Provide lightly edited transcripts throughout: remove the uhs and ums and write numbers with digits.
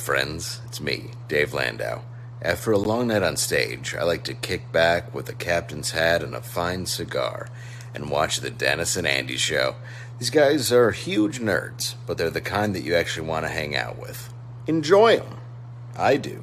friends. It's me, Dave Landau. After a long night on stage, I like to kick back with a captain's hat and a fine cigar and watch the Dennis and Andy show. These guys are huge nerds, but they're the kind that you actually want to hang out with. Enjoy them. I do.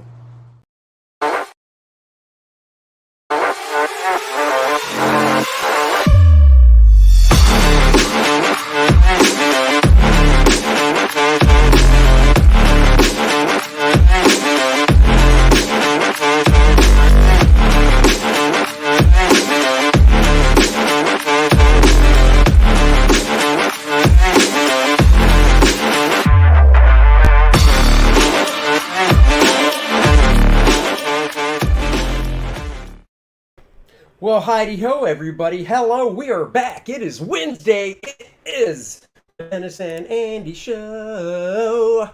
Well, hidey-ho, everybody. Hello, we are back. It is Wednesday. It is the Dennis and Andy Show.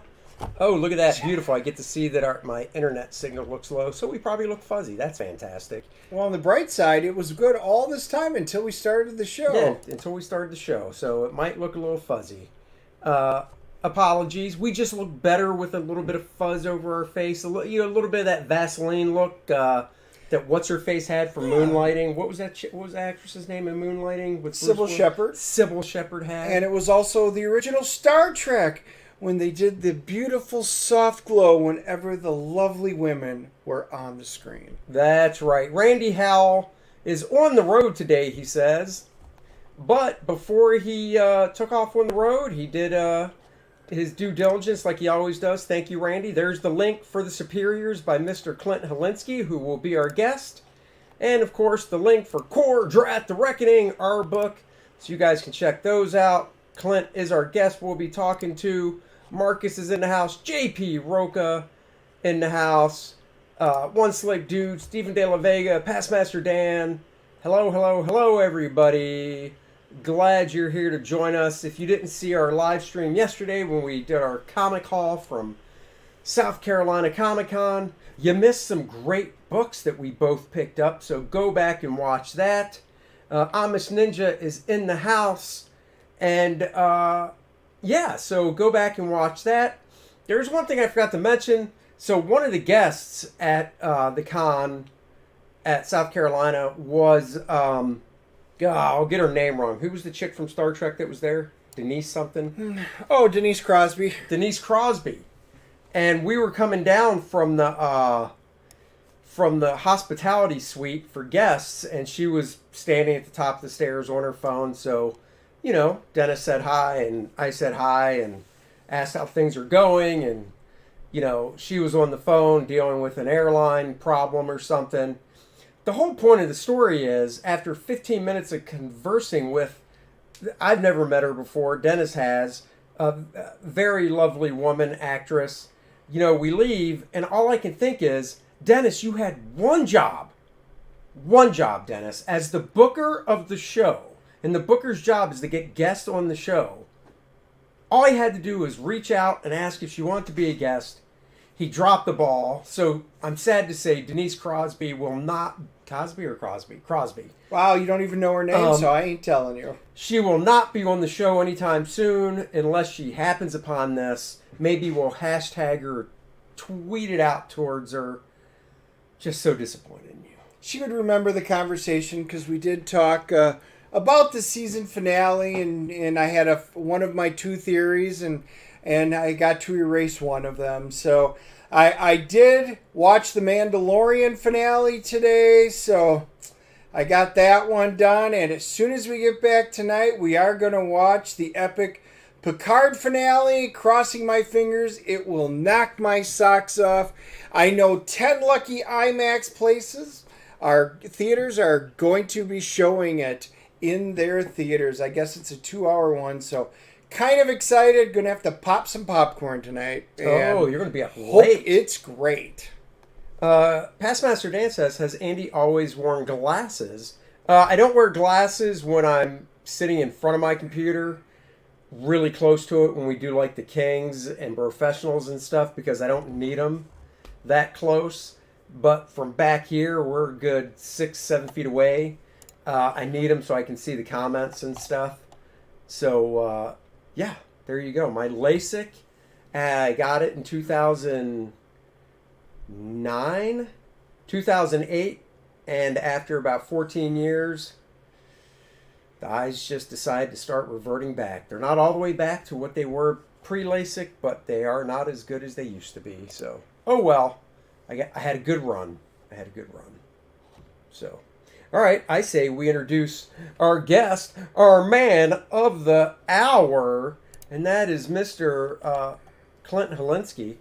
Oh, look at that. Beautiful. I get to see that my internet signal looks low, so we probably look fuzzy. That's fantastic. Well, on the bright side, it was good all this time until we started the show. Yeah, until we started the show, so it might look a little fuzzy. Apologies. We just look better with a little bit of fuzz over our face. A little bit of that Vaseline look. That what's-her-face had for Moonlighting. What was that? What was the actress's name in Moonlighting? With Sybil Shepherd. Sybil Shepherd had. And it was also the original Star Trek when they did the beautiful soft glow whenever the lovely women were on the screen. That's right. Randy Howell is on the road today, he says. But before he took off on the road, he did his due diligence like he always does. Thank you, Randy. There's the link for The Superiors by Mr. Clint Hilinski, who will be our guest. And, of course, the link for Kor-Drath, The Reckoning, our book. So you guys can check those out. Clint is our guest we'll be talking to. Marcus is in the house. JP Roca in the house. One Slave Dude, Stephen De La Vega, Passmaster Dan. Hello, everybody. Glad you're here to join us. If you didn't see our live stream yesterday when we did our comic haul from South Carolina Comic-Con, you missed some great books that we both picked up, so go back and watch that. Amish Ninja is in the house, and so go back and watch that. There's one thing I forgot to mention. So one of the guests at the con at South Carolina was... I'll get her name wrong. Who was the chick from Star Trek that was there? Denise something? Oh, Denise Crosby. Denise Crosby. And we were coming down from the hospitality suite for guests, and she was standing at the top of the stairs on her phone. So, Dennis said hi, and I said hi, and asked how things are going. And, she was on the phone dealing with an airline problem or something. The whole point of the story is, after 15 minutes of conversing with, I've never met her before, Dennis has, a very lovely woman, actress, we leave, and all I can think is, Dennis, you had one job, Dennis, as the booker of the show, and the booker's job is to get guests on the show. All he had to do was reach out and ask if she wanted to be a guest. He dropped the ball, so I'm sad to say Denise Crosby will not... Cosby or Crosby? Crosby. Wow, you don't even know her name, so I ain't telling you. She will not be on the show anytime soon unless she happens upon this. Maybe we'll hashtag her, tweet it out towards her. Just so disappointed in you. She would remember the conversation because we did talk about the season finale, and I had one of my two theories, and I got to erase one of them. So I did watch the Mandalorian finale today, so I got that one done. And as soon as we get back tonight, we are going to watch the epic Picard finale. Crossing my fingers, it will knock my socks off. I know 10 lucky IMAX places. Our theaters are going to be showing it in their theaters. I guess it's a 2-hour one, so... kind of excited. Going to have to pop some popcorn tonight. Oh, you're going to be up late. It's great. Passmaster Dan says, has Andy always worn glasses? I don't wear glasses when I'm sitting in front of my computer, really close to it when we do like the Kings and professionals and stuff, because I don't need them that close. But from back here, we're a good 6-7 feet away. I need them so I can see the comments and stuff. So, yeah, there you go. My LASIK I got it in 2009, 2008, and after about 14 years, the eyes just decided to start reverting back. They're not all the way back to what they were pre-LASIK, but they are not as good as they used to be. So, oh well. I had a good run. So, all right, I say we introduce our guest, our man of the hour, and that is Mr. Clint Hilinski.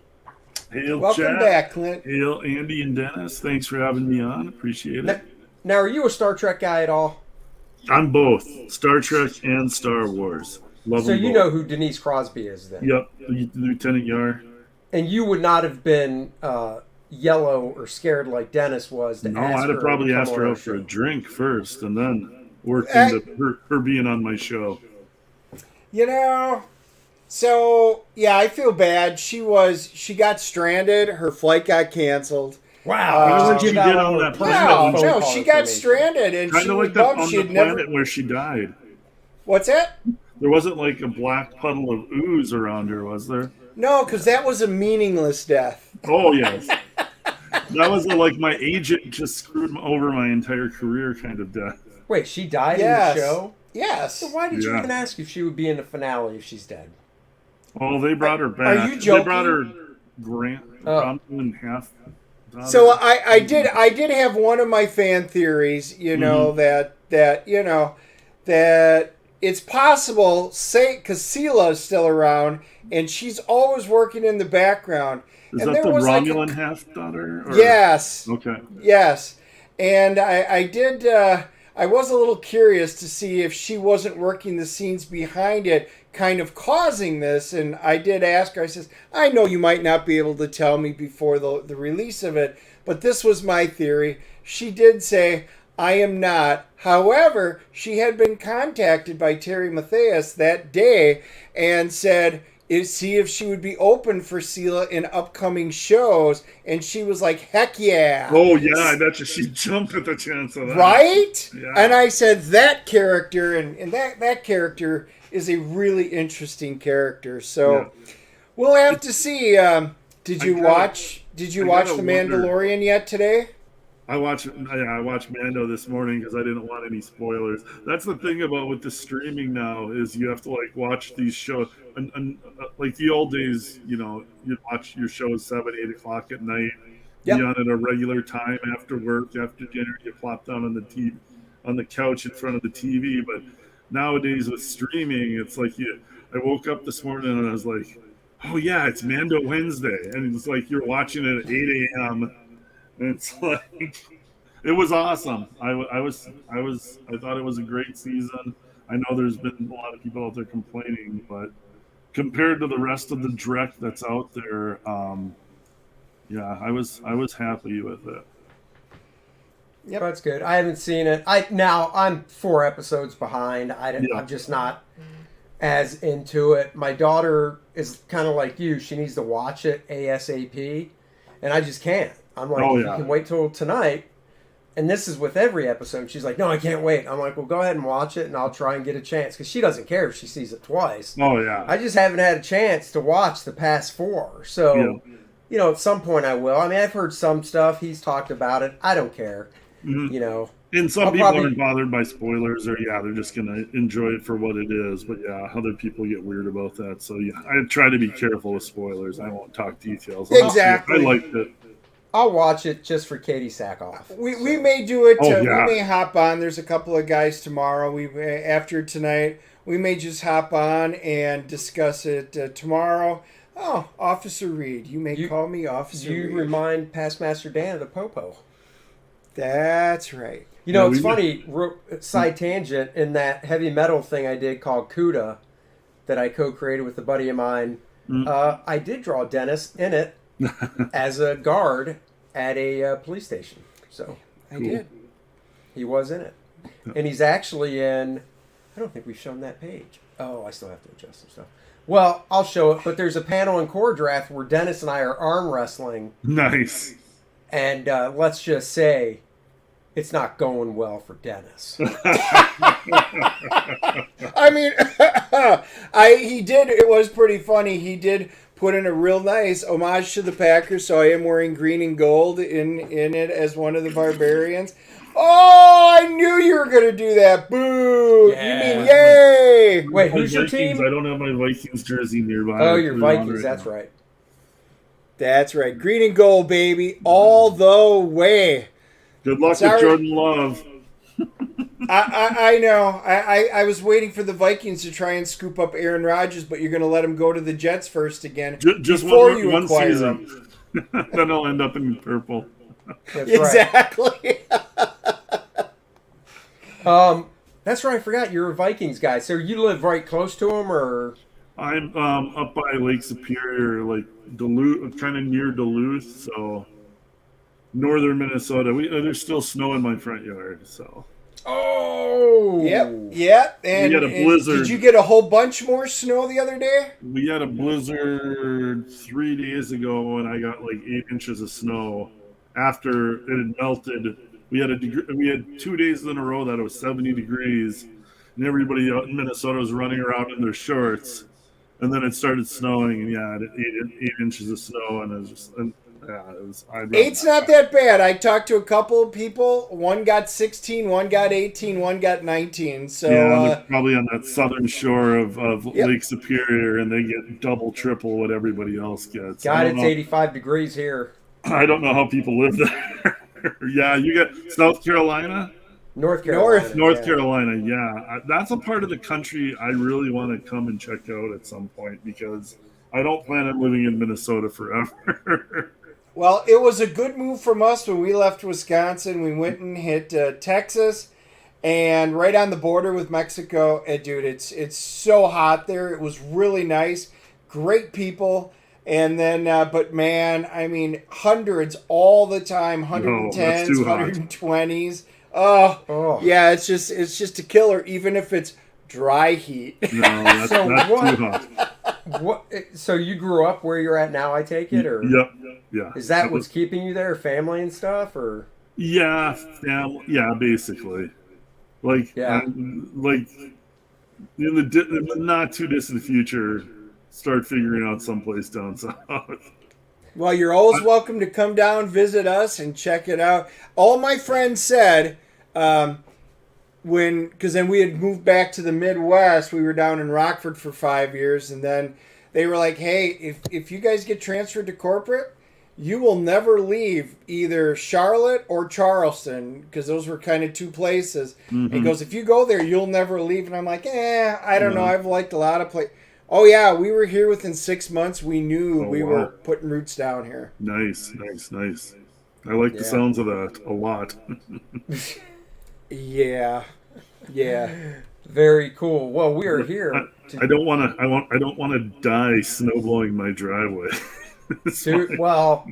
Hail, Welcome chat. back, Clint. Hail, Andy and Dennis. Thanks for having me on. Appreciate it. Now, are you a Star Trek guy at all? I'm both Star Trek and Star Wars. Love So them you both. know who Denise Crosby is then? Yep, Lieutenant Yar. And you would not have been yellow or scared like Dennis was. No, I'd have probably asked her out for a drink first, and then worked into her being on my show. You know, so yeah, I feel bad. She got stranded. Her flight got canceled. Wow. She did on that planet. No, she got stranded, and Kind she of was like that bummed on she the had never. planet where she died. What's that? There wasn't like a black puddle of ooze around her, was there? No, because that was a meaningless death. Oh, yes. That was like my agent just screwed over my entire career kind of death. Wait, she died Yes. in the show? Yes. So why did you Yeah. even ask if she would be in the finale if she's dead? Oh, they brought her back. you joking? They brought her in half. So I did have one of my fan theories, that it's possible, say, because Sela is still around and she's always working in the background. Is and that the was Romulan half-daughter? Or? Yes. Okay. Yes. And I was a little curious to see if she wasn't working the scenes behind it, kind of causing this. And I did ask her, I says, I know you might not be able to tell me before the release of it, but this was my theory. She did say, I am not. However, she had been contacted by Terry Mathias that day and said, see if she would be open for Sela in upcoming shows. And she was like, heck yeah. Oh, yeah, I bet you she jumped at the chance of that. Right? Yeah. And I said, that character, and that character is a really interesting character. So we'll have to see. Did you watch The Mandalorian yet today? I watched Mando this morning because I didn't want any spoilers. That's the thing about with the streaming now is you have to like watch these shows. And like the old days, you'd watch your shows 7, 8 o'clock at night. Yep. Be on at a regular time after work, after dinner. You plop down on the couch in front of the TV. But nowadays with streaming, it's like I woke up this morning and I was like, oh yeah, it's Mando Wednesday, and it's like you're watching it at 8 a.m. And it's like, it was awesome. I thought it was a great season. I know there's been a lot of people out there complaining, but compared to the rest of the Drek that's out there, I was happy with it. Yep, that's good. I haven't seen it. I'm 4 episodes behind. I'm just not as into it. My daughter is kind of like you. She needs to watch it ASAP, and I just can't. I'm like, you can wait till tonight. And this is with every episode. She's like, no, I can't wait. I'm like, well, go ahead and watch it, and I'll try and get a chance. Because she doesn't care if she sees it twice. Oh, yeah. I just haven't had a chance to watch the past 4. So, at some point I will. I mean, I've heard some stuff. He's talked about it. I don't care. Mm-hmm. And some people aren't bothered by spoilers, or they're just going to enjoy it for what it is. But other people get weird about that. So I try to be careful with spoilers. I won't talk details. Exactly. I liked it. I'll watch it just for Katie Sackhoff. We may do it. Oh, We may hop on. There's a couple of guys tomorrow. After tonight, we may just hop on and discuss it tomorrow. Oh, Officer Reed. You may call me Officer Reed. You remind Past Master Dan of the Popo. That's right. It's funny, side tangent, in that heavy metal thing I did called CUDA that I co-created with a buddy of mine. I did draw Dennis in it as a guard at a police station. So I did. He was in it. And he's actually in, I don't think we've shown that page. Oh, I still have to adjust some stuff. Well, I'll show it, but there's a panel in Kor-Drath where Dennis and I are arm wrestling. Nice. And let's just say it's not going well for Dennis. I mean, he did. It was pretty funny. He did put in a real nice homage to the Packers, so I am wearing green and gold in it as one of the Barbarians. Oh, I knew you were going to do that. Boo! Yeah. You mean yay! Wait, My who's your Vikings, team? I don't have my Vikings jersey nearby. Oh, I your put it on Vikings. That's now. right. That's right. Green and gold, baby. All the way. Good luck Sorry. with Jordan Love. I know. I was waiting for the Vikings to try and scoop up Aaron Rodgers, but you're going to let him go to the Jets first again Just before you one acquire season. him. Then he'll end up in purple. That's Exactly. right. That's right. I forgot you're a Vikings guy. So you live right close to them, or? I'm up by Lake Superior, like Duluth, kind of near Duluth, so northern Minnesota. There's still snow in my front yard, so. Oh. Yep. And, We had a and blizzard. did you get a whole bunch more snow the other day? We had a blizzard 3 days ago, and I got like 8 inches of snow. After it had melted, we had 2 days in a row that it was 70 degrees, and everybody out in Minnesota was running around in their shorts. And then it started snowing, and yeah, eight inches of snow, and it was just, it was. Eight's not that bad. I talked to a couple of people. One got 16, one got 18, one got 19. So yeah, they're probably on that southern shore of Yep. Lake Superior, and they get double, triple what everybody else gets. God, it's 85 degrees here. I don't know how people live there. Yeah, you get South Carolina, North Carolina. North Carolina. Yeah, that's a part of the country I really want to come and check out at some point because I don't plan on living in Minnesota forever. well, it was a good move from us when we left Wisconsin. We went and hit Texas, and right on the border with Mexico. And dude, it's so hot there. It was really nice, great people. And then, but man, I mean, hundreds all the time, 110s, too hot. 120s. Oh, yeah, it's just a killer, even if it's dry heat. No, that's So too what- hot. What? So you grew up where you're at now? I take it, or Yep. Yeah. is that what's keeping you there? Family and stuff, or? Yeah, yeah, basically. Like, Yeah. like in the not too distant future, start figuring out someplace down south. Well, you're always welcome to come down, visit us, and check it out. All my friends said, because then we had moved back to the Midwest, we were down in Rockford for 5 years, and then they were like, hey, if you guys get transferred to corporate, you will never leave either Charlotte or Charleston, because those were kind of two places. And he goes, if you go there, you'll never leave. And I'm like, I don't know. I've liked a lot of places. Oh, yeah, we were here within 6 months. We knew we were putting roots down here. Nice. I like the sounds of that a lot. Yeah. Very cool. Well, we are here. I don't want to die snowblowing my driveway. Well,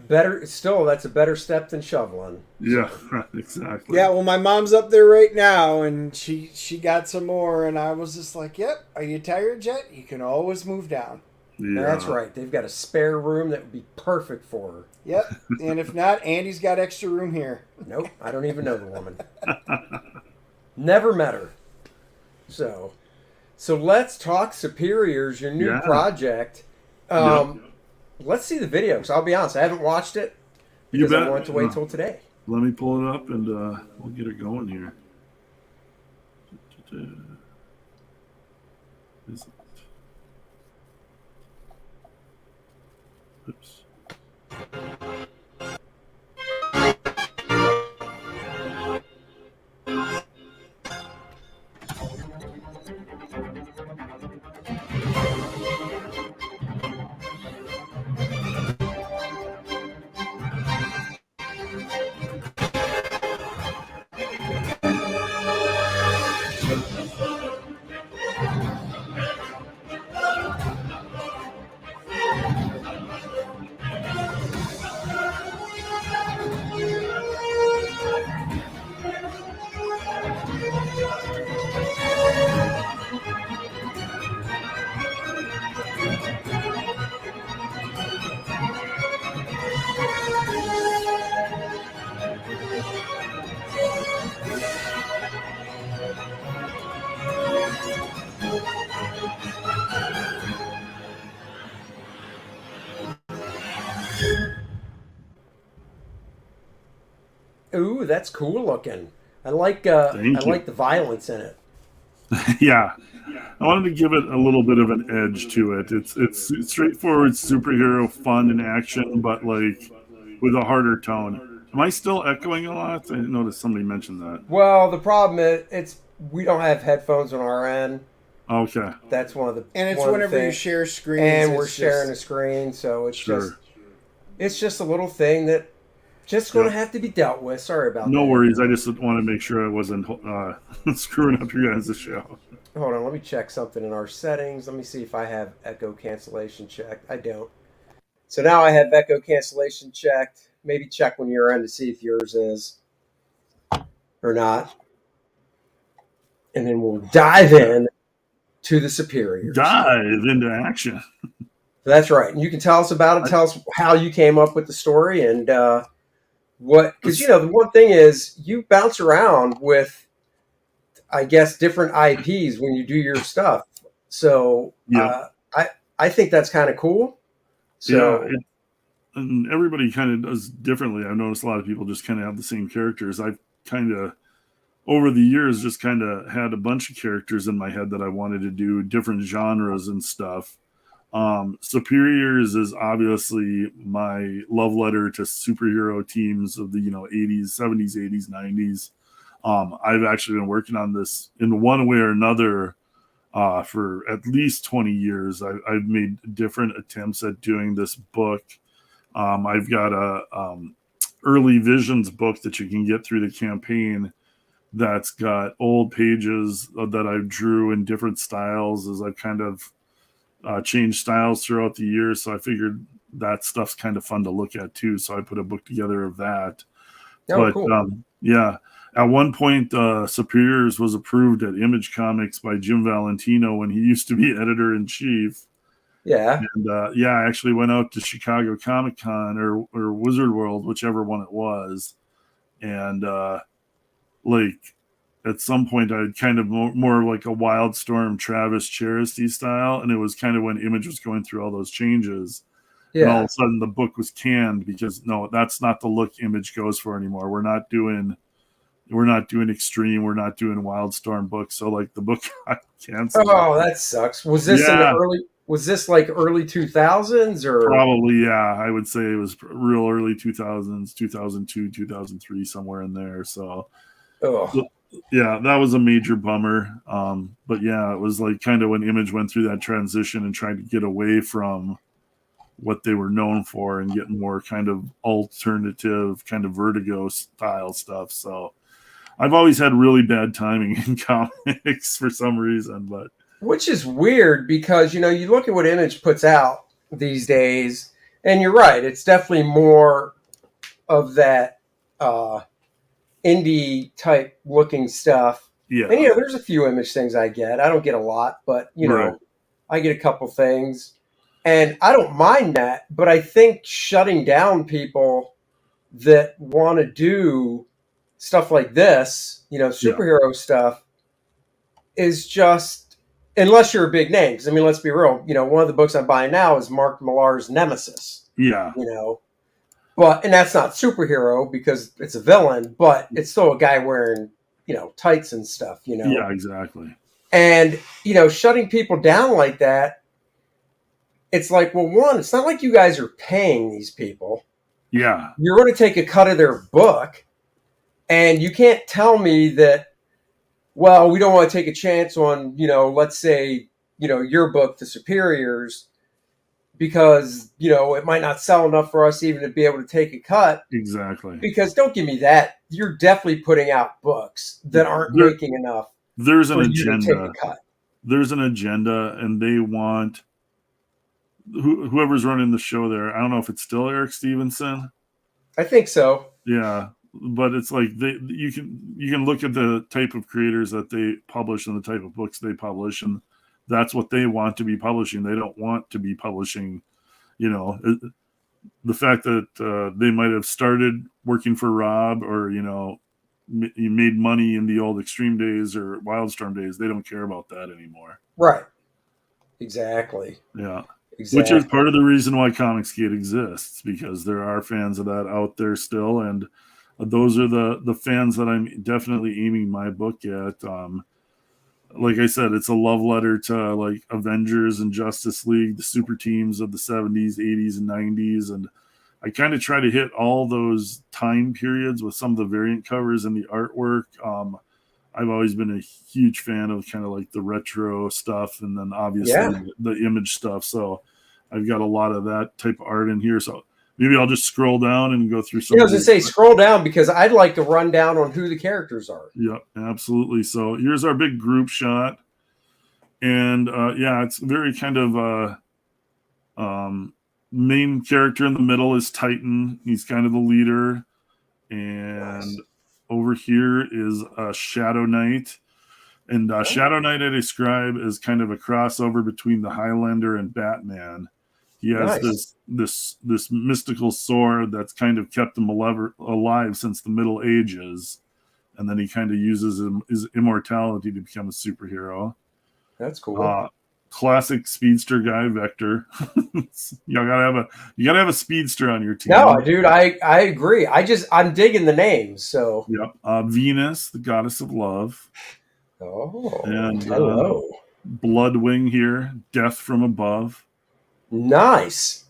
better still. That's a better step than shoveling. Yeah, exactly. Yeah, well, my mom's up there right now, and she got some more, and I was just like, yep, are you tired yet? You can always move down. Yeah. That's right. They've got a spare room that would be perfect for her. Yep, and if not, Andy's got extra room here. Nope, I don't even know the woman. Never met her. So let's talk Superiors, your new project. Let's see the video, because I'll be honest, I haven't watched it because I wanted to wait till today. Let me pull it up and we'll get it going here. Is it? Oops. Ooh, that's cool looking. I like Thank you. the violence in it. Yeah, I wanted to give it a little bit of an edge to it. It's straightforward superhero fun and action, but like with a harder tone. Am I still echoing a lot? I noticed somebody mentioned that. Well, the problem is it's we don't have headphones on our end. Okay, That's And it's one of the whenever you things. share screens, And we're it's sharing a just, screen, so sure. it's just a little thing that just going to Yep. have to be dealt with. Sorry about No that. worries. I just want to make sure I wasn't screwing up your guys' show. Hold on, let me check something in our settings. Let me see if I have echo cancellation checked. I don't. So now I have echo cancellation checked. Maybe check when you're in to see if yours is or not. And then we'll dive in to the superiors. Dive into action. That's right. And you can tell us about it. Tell us how you came up with the story and what, because the one thing is you bounce around with, I guess, different IPs when you do your stuff. So Yep. I think that's kind of cool. Yeah. So And everybody kind of does differently. I've noticed a lot of people just kind of have the same characters. I've kind of, over the years, just kind of had a bunch of characters in my head that I wanted to do, different genres and stuff. Superiors is obviously my love letter to superhero teams of the 80s, 70s, 80s, 90s. I've actually been working on this in one way or another for at least 20 years. I've made different attempts at doing this book. I've got a early visions book that you can get through the campaign that's got old pages that I drew in different styles as I've kind of changed styles throughout the years. So I figured that stuff's kind of fun to look at too. So I put a book together of that. oh, But cool. yeah, at one point, Superiors was approved at Image Comics by Jim Valentino when he used to be editor in chief. Yeah. And yeah, I actually went out to Chicago Comic Con or Wizard World, whichever one it was. And like at some point, I had kind of more like a Wildstorm Travis Charity style. And it was kind of when Image was going through all those changes. And all of Yeah. a sudden the book was canned because no, that's not the look Image goes for anymore. We're not doing extreme. We're not doing Wildstorm books. So like the book got canceled. Oh, that sucks. Was this in the Yeah, early? Was this like early 2000s or? probably. Yeah, I would say it was real early 2000s, 2002, 2003, somewhere in there. So Oh, yeah, that was a major bummer. But yeah, it was like kind of when Image went through that transition and tried to get away from what they were known for and getting more kind of alternative, kind of Vertigo style stuff. So I've always had really bad timing in comics for some reason, but which is weird because you look at what Image puts out these days, and you're right. It's definitely more of that indie type looking stuff. yeah, And there's a few Image things I get. I don't get a lot, but right, I get a couple things, and I don't mind that. But I think shutting down people that want to do stuff like this, yeah, superhero stuff, is just unless you're a big name. Because I mean, let's be real. One of the books I'm buying now is Mark Millar's Nemesis. yeah, But and that's not superhero because it's a villain, but it's still a guy wearing tights and stuff. yeah, exactly. And shutting people down like that, it's like, well, one, it's not like you guys are paying these people. Yeah, You're going to take a cut of their book, and you can't tell me that, well, we don't want to take a chance on, let's say, your book, The Superiors, because, it might not sell enough for us even to be able to take a cut. exactly. Because don't give me that. You're definitely putting out books that aren't making enough There's an for you to take agenda. a cut. There's an agenda, and they want whoever's running the show there. I don't know if it's still Eric Stevenson. I think so. Yeah, but it's like you can look at the type of creators that they publish and the type of books they publish, and that's what they want to be publishing. They don't want to be publishing, the fact that they might have started working for Rob or you made money in the old Extreme days or Wildstorm days. They don't care about that anymore. Right. Exactly. Yeah. Exactly. Which is part of the reason why Comicsgate exists, because there are fans of that out there still. And those are the fans that I'm definitely aiming my book at. Like I said, it's a love letter to like Avengers and Justice League, the super teams of the 70s, 80s, and 90s. And I kind of try to hit all those time periods with some of the variant covers and the artwork. I've always been a huge fan of kind of like the retro stuff, and then obviously the image stuff. So I've got a lot of that type of art in here. So maybe I'll just scroll down and go through some. I was going to say, scroll down because I'd like to run down on who the characters are. Yep, absolutely. So here's our big group shot. And it's very kind of main character in the middle is Titan. He's kind of the leader. And over here is Shadow Knight. And Shadow Knight I describe as kind of a crossover between the Highlander and Batman. He has this mystical sword that's kind of kept him alive since the Middle Ages. And then he kind of uses his immortality to become a superhero. That's cool. Classic speedster guy, Vector. You gotta have a speedster on your team. No, dude, I agree. I'm digging the names. So yep. Venus, the goddess of love. Oh, and hello. Bloodwing here, death from above. Nice.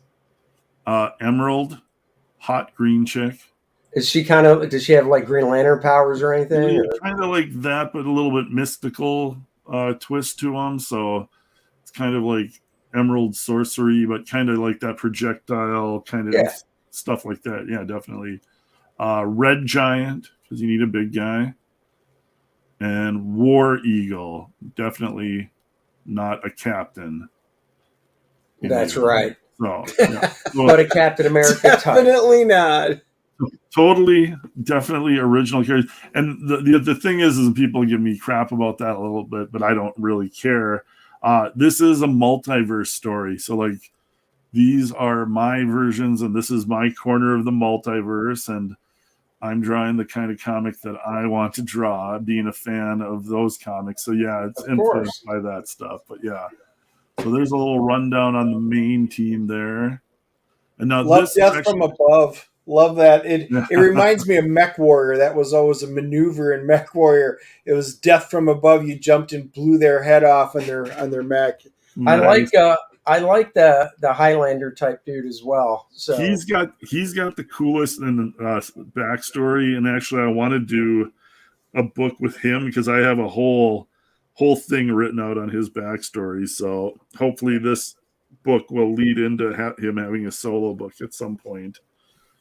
Emerald, hot green chick. Does she have like Green Lantern powers or anything? Kind of like that, but a little bit mystical twist to them. So it's kind of like emerald sorcery, but kind of like that projectile kind of stuff like that. Yeah, definitely. Red Giant, because you need a big guy. And War Eagle, definitely not a captain. That's right. So, but a Captain America definitely not. Totally, definitely original characters. And the thing is people give me crap about that a little bit, but I don't really care. This is a multiverse story. So like these are my versions and this is my corner of the multiverse. And I'm drawing the kind of comic that I want to draw, being a fan of those comics. So yeah, it's influenced by that stuff. But yeah. So there's a little rundown on the main team there. And now Love Death from Above. Love that. It reminds me of Mech Warrior. That was always a maneuver in Mech Warrior. It was Death from Above. You jumped and blew their head off on their mech. Nice. I like the Highlander type dude as well. So he's got the coolest backstory, and actually I want to do a book with him because I have a whole thing written out on his backstory. So hopefully this book will lead into him having a solo book at some point.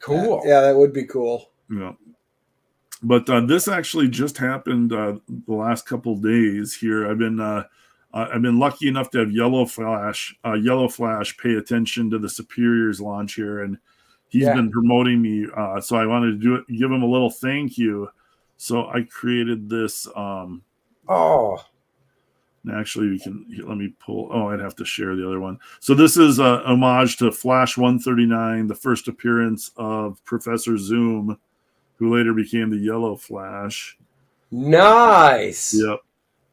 Cool. Yeah, that would be cool. Yeah. But this actually just happened the last couple days here. I've been lucky enough to have Yellow Flash pay attention to the Superiors launch here, and he's been promoting me. So I wanted to give him a little thank you. So I created this. Actually, let me pull. Oh, I'd have to share the other one. So this is a homage to Flash 139, the first appearance of Professor Zoom, who later became the Yellow Flash. Nice. Yep.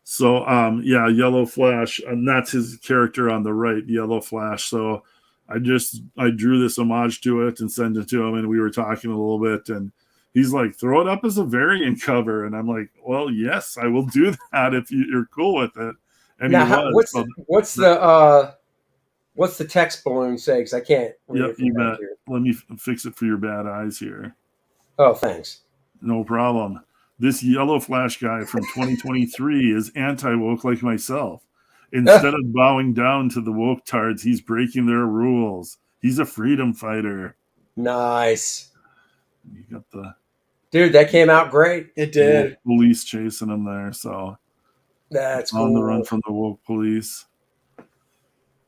So, Yellow Flash, and that's his character on the right, Yellow Flash. So I drew this homage to it and sent it to him, and we were talking a little bit, and he's like, throw it up as a variant cover. And I'm like, well, yes, I will do that if you're cool with it. And now, what's the text balloon say? Because I can't read it. You bet. Let me fix it for your bad eyes here. Oh, thanks. No problem. This Yellow Flash guy from 2023 is anti-woke like myself. Instead of bowing down to the woke tards, he's breaking their rules. He's a freedom fighter. Nice. You got the... Dude, that came out great. It did. Police chasing him there, so... That's on the run from the woke police.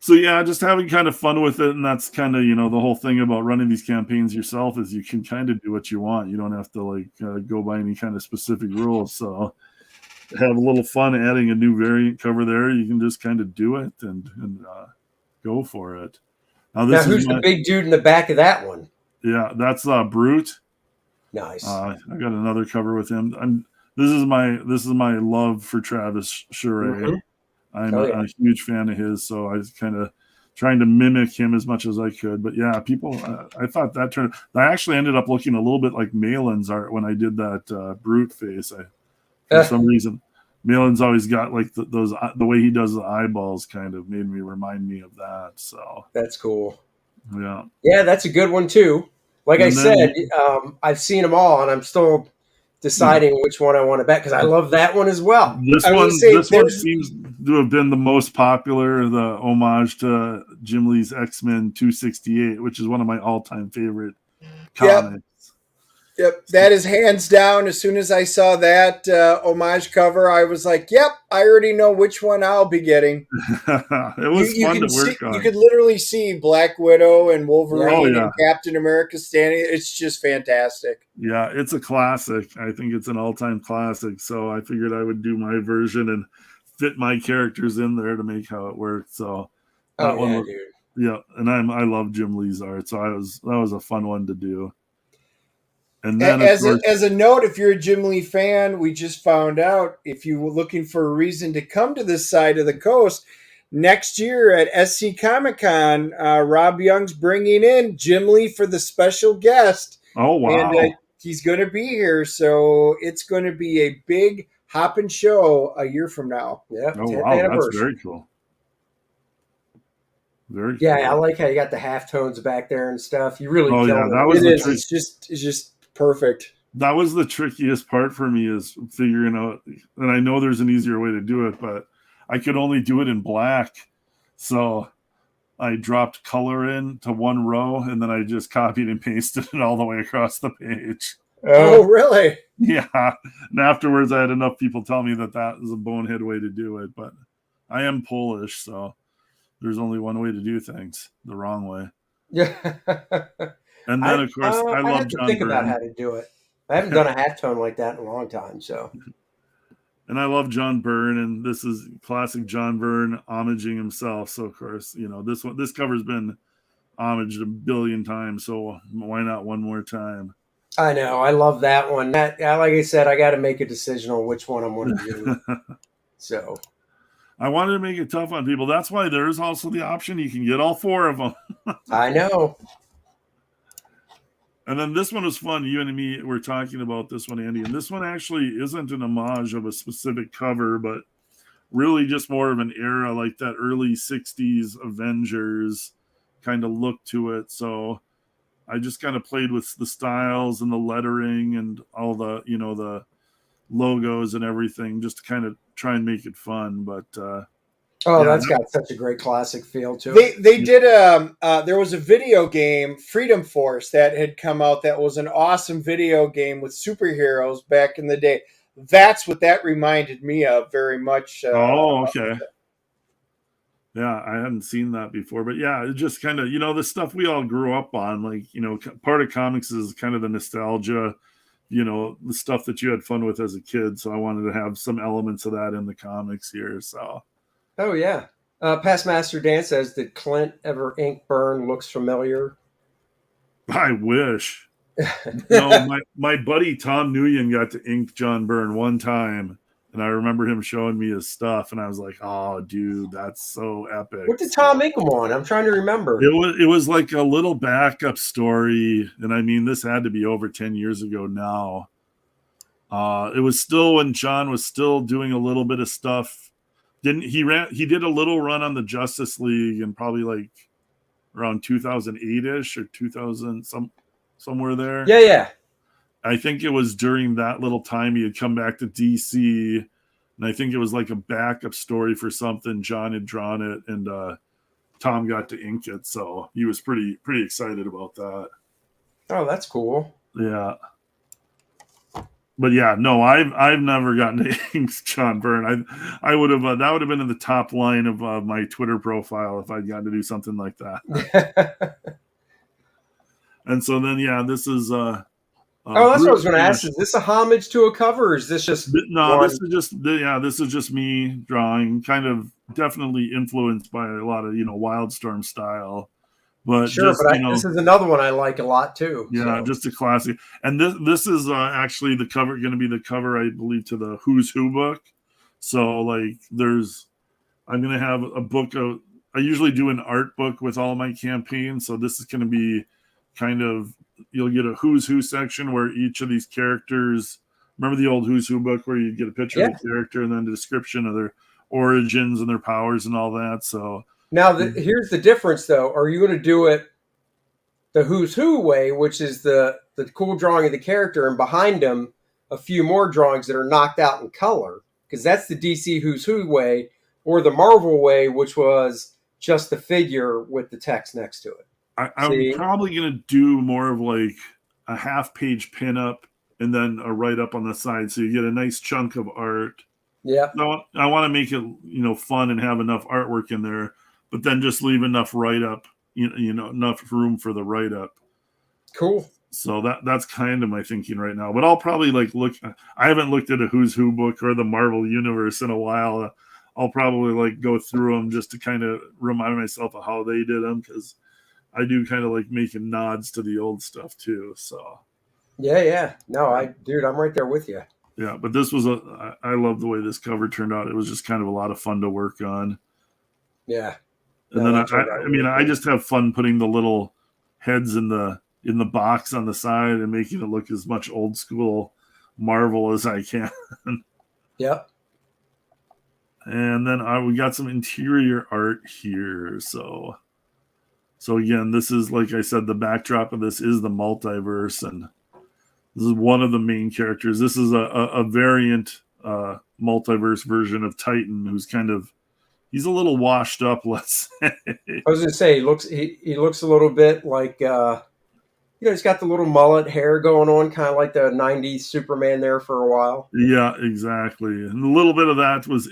So yeah, just having kind of fun with it, and that's kind of the whole thing about running these campaigns yourself is you can kind of do what you want. You don't have to go by any kind of specific rules. So have a little fun adding a new variant cover there. You can just kind of do it and go for it. Now who's the big dude in the back of that one? Yeah, that's Brute. Nice. I got another cover with him. This is my love for Travis Charest. Mm-hmm. I'm a huge fan of his, so I kind of trying to mimic him as much as I could. But yeah, people, I thought that turned. I actually ended up looking a little bit like Malin's art when I did that brute face. For some reason, Malin's always got like those the way he does the eyeballs kind of remind me of that. So That's cool. Yeah. Yeah, that's a good one too. Like I said, I've seen them all, and I'm still deciding which one I want to bet because I love that one as well. This one seems to have been the most popular, the homage to Jim Lee's X-Men 268, which is one of my all-time favorite comics. Yep, that is hands down. As soon as I saw that homage cover, I was like, yep, I already know which one I'll be getting. It was fun to work on. You could literally see Black Widow and Wolverine and Captain America standing. It's just fantastic. Yeah, it's a classic. I think it's an all-time classic. So I figured I would do my version and fit my characters in there to make how it worked. So that one was, yeah, and I love Jim Lee's art. So that was a fun one to do. And then, as a note, if you're a Jim Lee fan, we just found out if you were looking for a reason to come to this side of the coast, next year at SC Comic-Con, Rob Young's bringing in Jim Lee for the special guest. Oh, wow. And he's going to be here, so it's going to be a big hopping show a year from now. Yeah. Oh, wow, that's very cool. Very cool. I like how you got the halftones back there and stuff. You really it's just perfect. That was the trickiest part for me, is figuring out, and I know there's an easier way to do it, but I could only do it in black. So I dropped color in to one row, and then I just copied and pasted it all the way across the page. Oh, really? Yeah. And afterwards, I had enough people tell me that was a bonehead way to do it, but I am Polish, so there's only one way to do things, the wrong way. Yeah. And then, of course, I love John Byrne. Think about how to do it. I haven't done a halftone like that in a long time. So, and I love John Byrne, and this is classic John Byrne homaging himself. So, of course, this cover's been homaged a billion times. So why not one more time? I know. I love that one. Like I said, I got to make a decision on which one I'm going to do. So, I wanted to make it tough on people. That's why there is also the option you can get all four of them. I know. And then this one was fun. You and me were talking about this one, Andy. And this one actually isn't an homage of a specific cover, but really just more of an era, like that early 60s Avengers kind of look to it. So I just kind of played with the styles and the lettering and all the, the logos and everything, just to kind of try and make it fun. But that's got such a great classic feel to it. They did there was a video game, Freedom Force, that had come out that was an awesome video game with superheroes back in the day. That's what that reminded me of very much. Okay. Yeah, I hadn't seen that before, but yeah, it just kind of, the stuff we all grew up on, like, part of comics is kind of the nostalgia, the stuff that you had fun with as a kid. So I wanted to have some elements of that in the comics here. So. Oh, yeah. Past Master Dan says, did Clint ever ink Byrne? Looks familiar. I wish. No, my buddy Tom Nguyen got to ink John Byrne one time, and I remember him showing me his stuff, and I was like, oh, dude, that's so epic. What did Tom ink him on? I'm trying to remember. It was like a little backup story, and I mean, this had to be over 10 years ago now. It was still when John was still doing a little bit of stuff. He did a little run on the Justice League and probably like around 2008-ish or 2000 somewhere there. Yeah. I think it was during that little time he had come back to DC, and I think it was like a backup story for something. John had drawn it, and Tom got to ink it, so he was pretty excited about that. Oh, that's cool. Yeah. But yeah, no, I've never gotten to ink John Byrne. I would have that would have been in the top line of my Twitter profile if I'd gotten to do something like that. And so then, yeah, this is that's what I was going to ask. Is this a homage to a cover, or is this just this is just me drawing, kind of definitely influenced by a lot of Wildstorm style. But sure, this is another one I like a lot too. Yeah, so. Just a classic. And this is actually the cover, going to be the cover, I believe, to the Who's Who book. So like, I'm going to have a book of I usually do an art book with all my campaigns, so this is going to be kind of, you'll get a who's who section where each of these characters, remember the old who's who book where you get a picture Yeah. of the character and then the description of their origins and their powers and all that. So Now, here's the difference, though. Are you going to do it the who's who way, which is the cool drawing of the character, and behind them a few more drawings that are knocked out in color? Because that's the DC who's who way, or the Marvel way, which was just the figure with the text next to it. I'm probably going to do more of like a half-page pinup and then a write-up on the side, so you get a nice chunk of art. Yeah. No, I want to make it, fun and have enough artwork in there, but then just leave enough write-up, enough room for the write-up. Cool. So that's kind of my thinking right now. But I'll probably look. I haven't looked at a Who's Who book or the Marvel Universe in a while. I'll probably go through them just to kind of remind myself of how they did them, because I do kind of like making nods to the old stuff too. So yeah. No, I'm right there with you. Yeah, but this was I love the way this cover turned out. It was just kind of a lot of fun to work on. Yeah. And then I just have fun putting the little heads in the box on the side and making it look as much old school Marvel as I can. Yep. And then we got some interior art here. So again, this is, like I said, the backdrop of this is the multiverse, and this is one of the main characters. This is a variant multiverse version of Titan, who's he's a little washed up, let's say. I was going to say, he looks a little bit like, he's got the little mullet hair going on, kind of like the 90s Superman there for a while. Yeah, exactly. And a little bit of that was,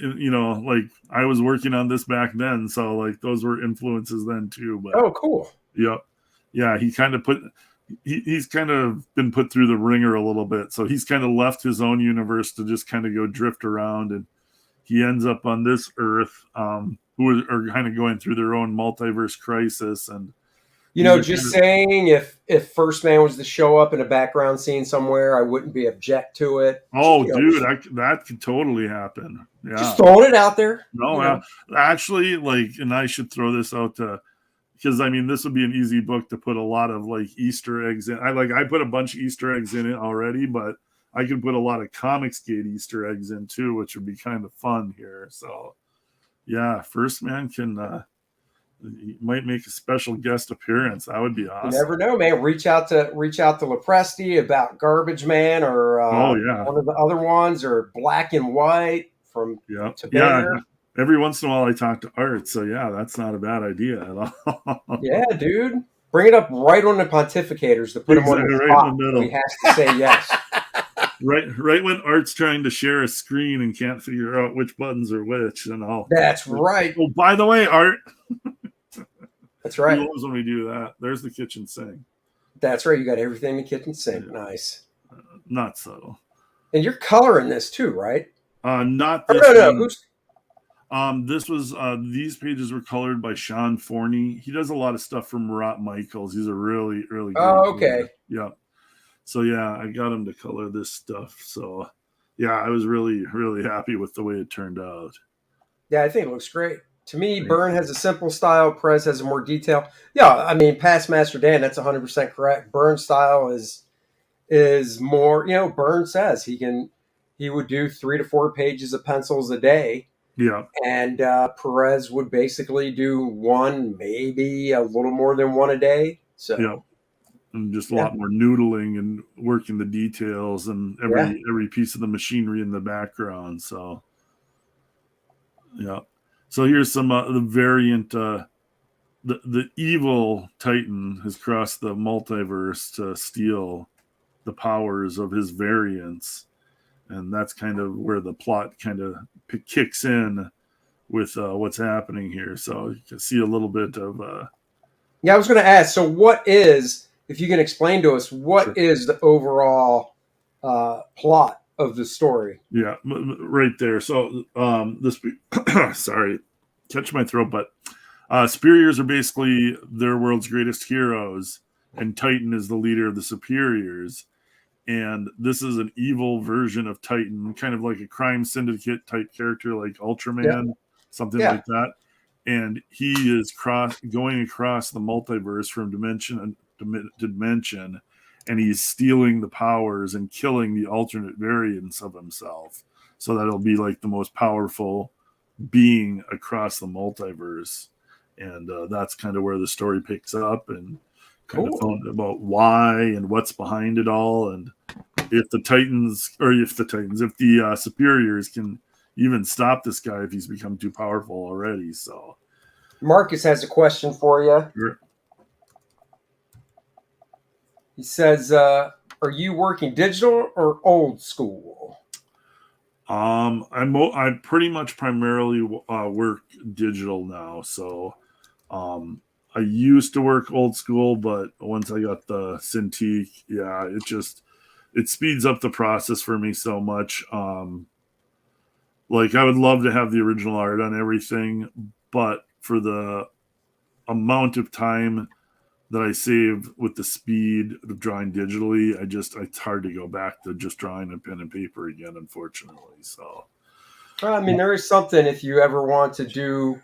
I was working on this back then, so those were influences then too. But oh, cool. Yeah, he kind of he's kind of been put through the ringer a little bit. So he's kind of left his own universe to just kind of go drift around, and he ends up on this Earth, who are kind of going through their own multiverse crisis. And saying if First Man was to show up in a background scene somewhere, I wouldn't be object to it. Oh, dude, that could totally happen. Yeah, just throwing it out there. No, actually, and I should throw this out because this would be an easy book to put a lot of Easter eggs in. I put a bunch of Easter eggs in it already, but I can put a lot of Comicsgate Easter eggs in too, which would be kind of fun here. So yeah, First Man can he might make a special guest appearance. That would be awesome. You never know, man. Reach out to Lepresti about Garbage Man, or one of the other ones, or Black and White from Tobago. Every once in a while I talk to Art, so that's not a bad idea at all. Yeah, dude. Bring it up right on the pontificators to put him on the spot. In the middle. He has to say yes. Right when Art's trying to share a screen and can't figure out which buttons are which, and all. That's right. Oh, by the way, Art. That's right. He loves when we do that. There's the kitchen sink. That's right. You got everything in the kitchen sink. Yeah. Nice. Not subtle. And you're coloring this too, right? Not this. No. This was these pages were colored by Sean Forney. He does a lot of stuff from Murat Michaels. He's a really, really good okay. Yeah. So I got him to color this stuff. So I was really, really happy with the way it turned out. Yeah, I think it looks great. To me, Byrne has a simple style. Perez has a more detail. Yeah, past Master Dan, that's 100% correct. Byrne's style is more. Byrne says he would do 3 to 4 pages of pencils a day. Yeah, and Perez would basically do one, maybe a little more than one a day. So and just a lot more noodling and working the details and every piece of the machinery in the background. So So here's some the variant. The evil Titan has crossed the multiverse to steal the powers of his variants, and that's kind of where the plot kind of kicks in with what's happening here. So you can see a little bit of. I was going to ask. So, if you can explain to us, what is the overall plot of the story? Yeah, right there. So this sorry, catch my throat, but superiors are basically their world's greatest heroes, and Titan is the leader of the superiors. And this is an evil version of Titan, kind of like a crime syndicate type character, like Ultraman, something like that. and he is going across the multiverse from dimension to dimension, and he's stealing the powers and killing the alternate variants of himself, so that it'll be like the most powerful being across the multiverse. And that's kind of where the story picks up, and kind of found about why and what's behind it all, and if the superiors can even stop this guy if he's become too powerful already. So Marcus has a question for you. sure. He says, "Are you working digital or old school?" I pretty much primarily work digital now. So I used to work old school, but once I got the Cintiq, yeah, it speeds up the process for me so much. Like I would love to have the original art on everything, but for the amount of time that I save with the speed of drawing digitally, it's hard to go back to just drawing a pen and paper again, unfortunately. So, Well, I mean, there is something if you ever want to do,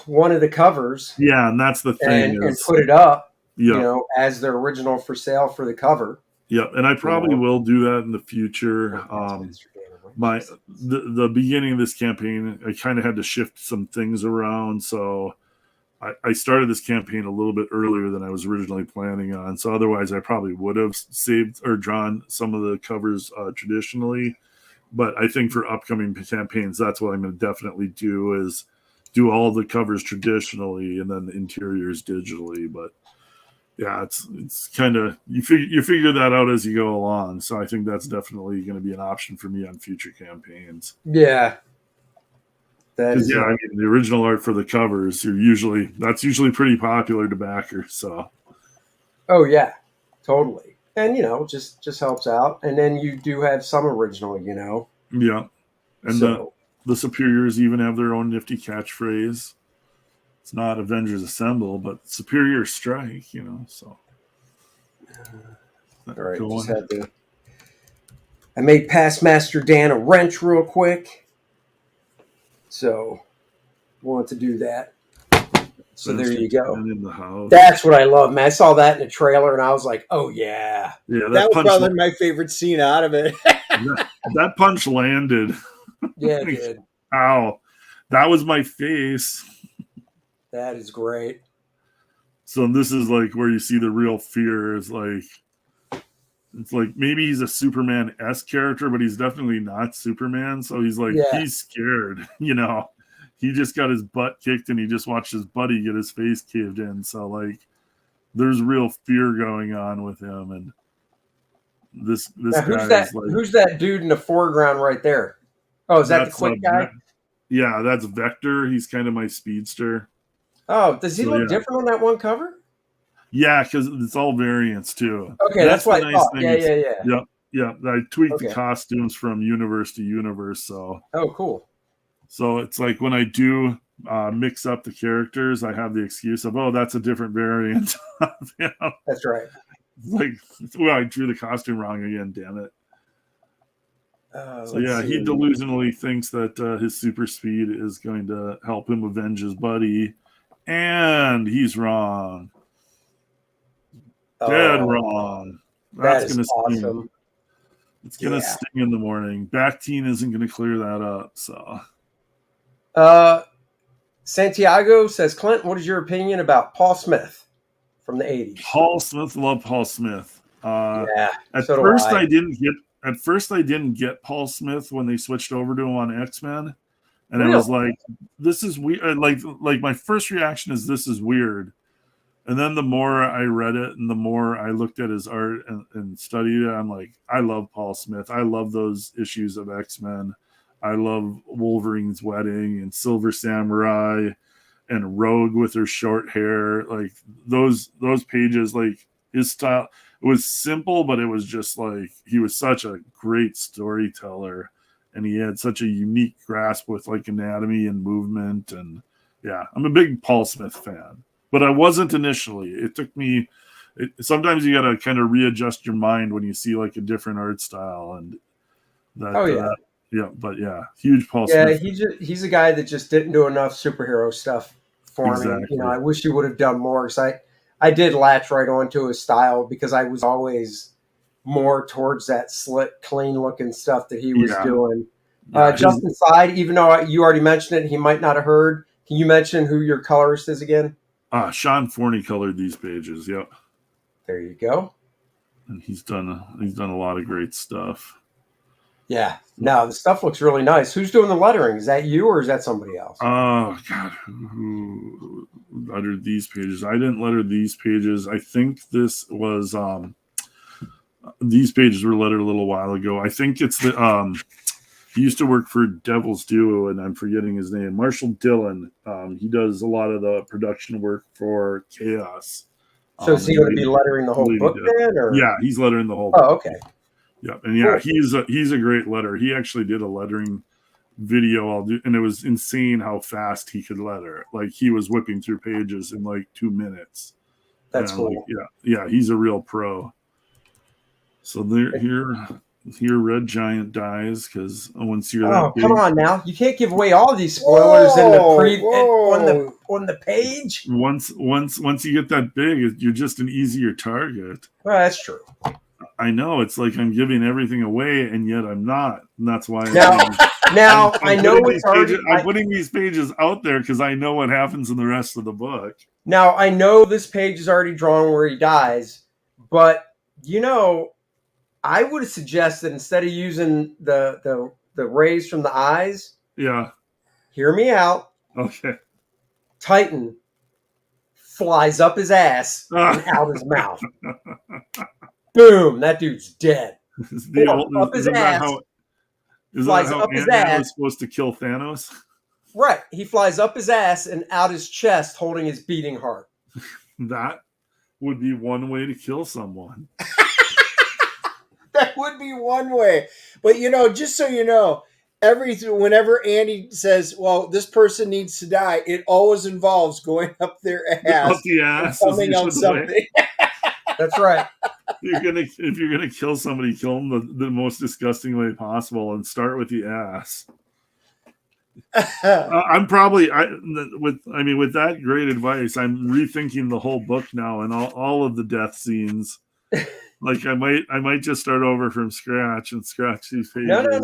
one of the covers yeah, and that's the thing and put it up, yeah, as the original for sale for the cover. yeah, and I probably will do that in the future. The beginning of this campaign, I kind of had to shift some things around, so I started this campaign a little bit earlier than I was originally planning on. So otherwise, I probably would have saved or drawn some of the covers traditionally. But I think for upcoming campaigns, that's what I'm going to definitely do, is do all the covers traditionally and then the interiors digitally. But yeah, it's kind of you figure that out as you go along. So I think that's definitely going to be an option for me on future campaigns. Yeah. Because I mean, the original art for the covers that's usually pretty popular to backers. So, oh yeah, totally, and just helps out. And then you do have some original, yeah, and so the superiors even have their own nifty catchphrase. It's not Avengers Assemble, but Superior Strike. So. All right, I made Past Master Dan a wrench real quick. So, want to do that. So there you go. In the house. That's what I love, man. I saw that in the trailer, and I was like, "Oh yeah, yeah." That was probably my favorite scene out of it. that punch landed. Yeah, it did. Ow, that was my face. That is great. So this is like where you see the real fear. It's like maybe he's a Superman-esque character, but he's definitely not Superman. So he's like, he's scared, He just got his butt kicked and he just watched his buddy get his face caved in. So like there's real fear going on with him. And this guy is like, who's that dude in the foreground right there? Oh, is that the quick guy? Yeah, that's Vector. He's kind of my speedster. Oh, does he look different on that one cover? Yeah, because it's all variants too. Okay, that's what I thought. Yeah. Yep. I tweaked the costumes from universe to universe. So. Oh, cool. So it's like when I do mix up the characters, I have the excuse of, that's a different variant. That's right. Like, I drew the costume wrong again. Damn it. So he delusionally thinks that his super speed is going to help him avenge his buddy, and he's wrong. Dead wrong. That's going to awesome. sting. It's going to sting in the morning. Bactine isn't going to clear that up. So, Santiago says, Clint, what is your opinion about Paul Smith from the 80s? Paul Smith, love Paul Smith. At so first I didn't get Paul Smith when they switched over to him on X-Men, and I was like, "This is weird." Like my first reaction is, "This is weird." And then the more I read it and the more I looked at his art and studied it, I'm like, I love Paul Smith. I love those issues of X-Men. I love Wolverine's Wedding and Silver Samurai and Rogue with her short hair. Like those pages, like his style, it was simple, but it was just like he was such a great storyteller, and he had such a unique grasp with like anatomy and movement. And yeah, I'm a big Paul Smith fan. But I wasn't initially. It took me. Sometimes you got to kind of readjust your mind when you see like a different art style, and that. Yeah, but yeah, huge Paul Yeah, Smith. he's a guy that just didn't do enough superhero stuff for me. Exactly. I wish he would have done more. Because I did latch right onto his style because I was always more towards that slick, clean looking stuff that he was Yeah. doing. Yeah, Just inside, even though you already mentioned it, he might not have heard. Can you mention who your colorist is again? Sean Forney colored these pages. Yep. There you go. And he's done a lot of great stuff. Yeah. No, the stuff looks really nice. Who's doing the lettering? Is that you or is that somebody else? Oh God, who lettered these pages? I didn't letter these pages. I think this was these pages were lettered a little while ago. I think it's the he used to work for Devil's Duo, and I'm forgetting his name. Marshall Dillon. He does a lot of the production work for Chaos. So is he going to be lettering the whole book then? Or? Yeah, he's lettering the whole book. Oh, okay. Yeah, and yeah, Cool. he's a great letterer. He actually did a lettering video and it was insane how fast he could letter. Like he was whipping through pages in like 2 minutes. That's cool. Like, yeah, he's a real pro. So here Red Giant dies because once you're that big. Come on now! You can't give away all these spoilers in the on the page. Once you get that big, you're just an easier target. Well, that's true. I know it's like I'm giving everything away, and yet I'm not, and that's why. Now I know it's already. I'm putting these pages out there because I know what happens in the rest of the book. Now I know this page is already drawn where he dies, but I would suggest that instead of using the rays from the eyes, hear me out. Okay. Titan flies up his ass and out his mouth. Boom! That dude's dead. Up his ass. Flies up his ass. Was supposed to kill Thanos? Right. He flies up his ass and out his chest holding his beating heart. That would be one way to kill someone. That would be one way. But, just so you know, whenever Andy says, well, this person needs to die, it always involves going up their ass. Up the ass. Coming out something. That's right. If you're gonna kill somebody, kill them the most disgusting way possible, and start with the ass. I'm probably with that great advice, I'm rethinking the whole book now and all of the death scenes. Like I might just start over from scratch and scratch these pages. No.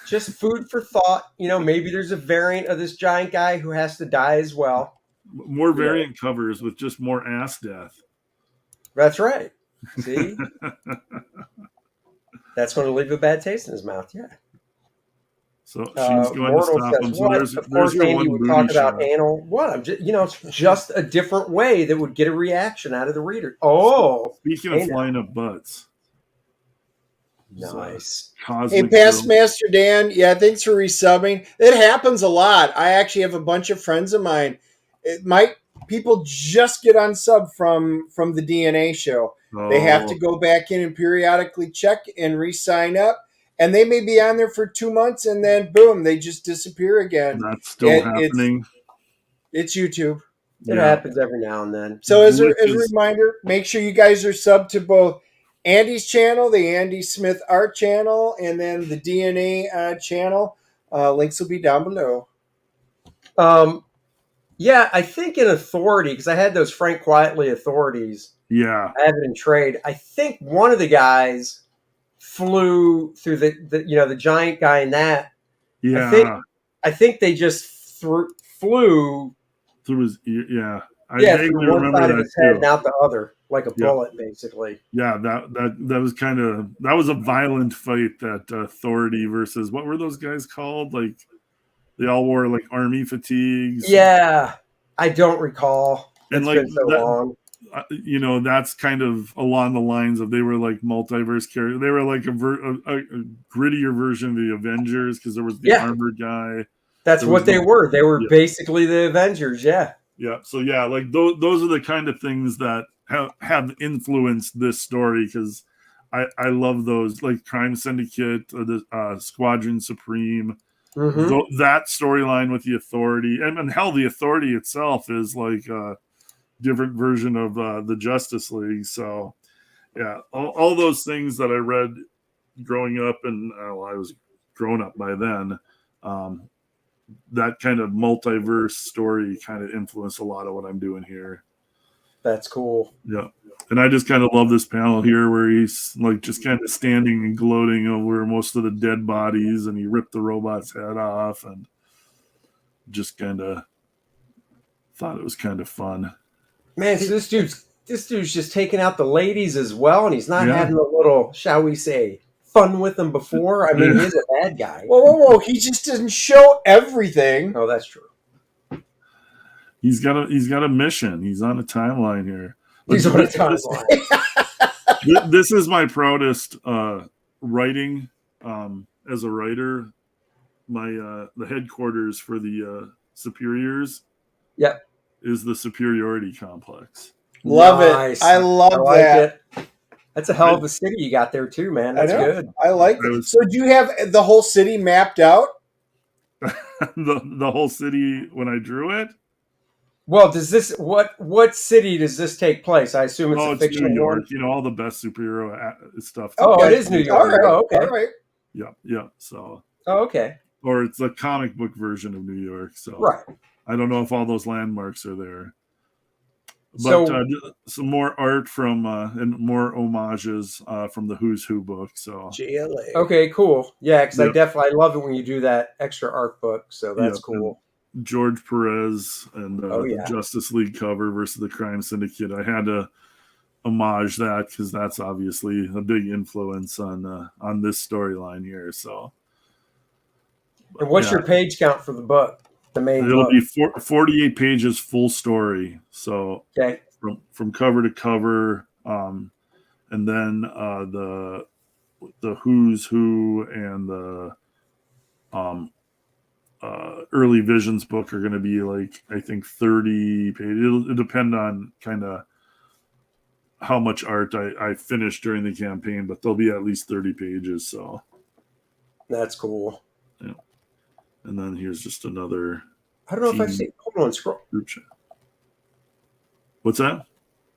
Just food for thought. Maybe there's a variant of this giant guy who has to die as well. More variant covers with just more ass death. That's right. See? That's going to leave a bad taste in his mouth, yeah. So she's going to stop him. So of course, Andy would talk about anal. What? I'm just, it's just a different way that would get a reaction out of the reader. Oh. Speaking of flying up butts. Nice. Hey, Past Master Dan. Yeah, thanks for resubbing. It happens a lot. I actually have a bunch of friends of mine. People just get unsub from the DNA show. Oh. They have to go back in and periodically check and re-sign up. And they may be on there for 2 months and then boom, they just disappear again. That's still happening. It's YouTube. It happens every now and then. So as a reminder, make sure you guys are subbed to both Andy's channel, the Andy Smith Art channel, and then the DNA channel. Links will be down below. Yeah, I think in Authority, because I had those Frank Quietly Authorities. Yeah. I have it in trade. I think one of the guys flew through the giant guy in that. Yeah. I think they just flew through his ear. Yeah. I vaguely remember one side of his head and out the other, like a bullet, basically. Yeah, that was that was a violent fight. That Authority versus, what were those guys called? Like they all wore like army fatigues. Yeah, I don't recall. And it's been so long. That's kind of along the lines of they were like multiverse characters. They were like a grittier version of the Avengers because there was the armored guy. That's what they were. They were basically the Avengers. Yeah. Yeah. So like those are the kind of things that have influenced this story because I love those, like Crime Syndicate, the Squadron Supreme. Mm-hmm. That storyline with the Authority, and hell, the Authority itself is like a different version of the Justice League. So, yeah, all those things that I read growing up, and I was grown up by then. That kind of multiverse story kind of influenced a lot of what I'm doing here. That's cool. Yeah. And I just kind of love this panel here where he's like just kind of standing and gloating over most of the dead bodies, and he ripped the robot's head off, and just kind of thought it was kind of fun. Man, so this dude's just taking out the ladies as well, and he's not having a little, shall we say, fun with them before. I mean, he's a bad guy. Whoa! He just doesn't show everything. Oh, that's true. He's got a mission. He's on a timeline here. He's on a timeline. This is my proudest writing as a writer. My the headquarters for the superiors. Yep. Is the superiority complex. Love it. I love that. That's a hell of a city you got there too, man. That's good. I like it. So do you have the whole city mapped out? the whole city when I drew it? Well, does this what city does this take place? I assume it's a fictional New York. one. You know, all the best superhero stuff. Oh, it is New York. All right. Oh, okay. All right. Yeah. So. Oh, okay. Or it's a comic book version of New York. So. Right. I don't know if all those landmarks are there. But some more art from and more homages from the Who's Who book. So GLA. Okay, cool. Yeah, because I love it when you do that extra art book. So that's cool. George Perez and the Justice League cover versus the Crime Syndicate. I had to homage that because that's obviously a big influence on this storyline here. So. And what's your page count for the book? The main It'll book? be 48 pages, full story. So from cover to cover, and then the Who's Who and the Early Visions book are going to be like I think 30 pages. It'll depend on kind of how much art I finished during the campaign, but there'll be at least 30 pages. So that's cool. Yeah. And then here's just another. I don't know if I've seen. Hold on, scroll. Group chat. What's that?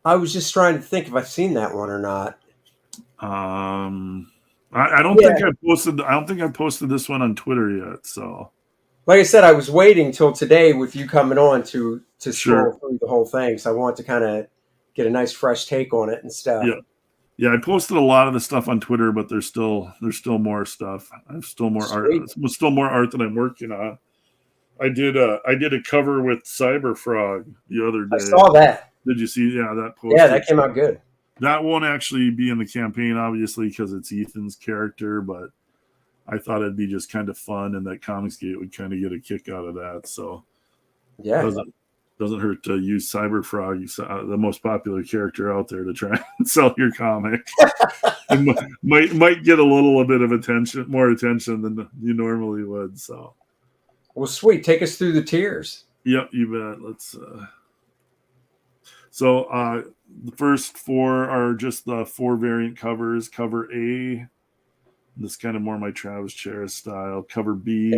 I was just trying to think if I've seen that one or not. I don't think I posted. I don't think I posted this one on Twitter yet. So, like I said, I was waiting till today with you coming on to scroll through the whole thing. So I want to kind of get a nice fresh take on it and stuff. Yeah. I posted a lot of the stuff on Twitter, but there's still more stuff. I have still more art. There's still more art that I'm working on. I did a cover with Cyberfrog the other day. I saw that. Did you see? Yeah, that post. Yeah, that came out good. That won't actually be in the campaign, obviously, because it's Ethan's character, but I thought it'd be just kind of fun, and that Comicsgate would kind of get a kick out of that. So, yeah, doesn't hurt to use Cyberfrog, the most popular character out there, to try and sell your comic. It might get a little bit of more attention than you normally would. So, well, sweet. Take us through the tiers. Yep, you bet. Let's. So the first four are just the 4 variant covers. Cover A, this is kind of more my Travis Charest style. Cover B,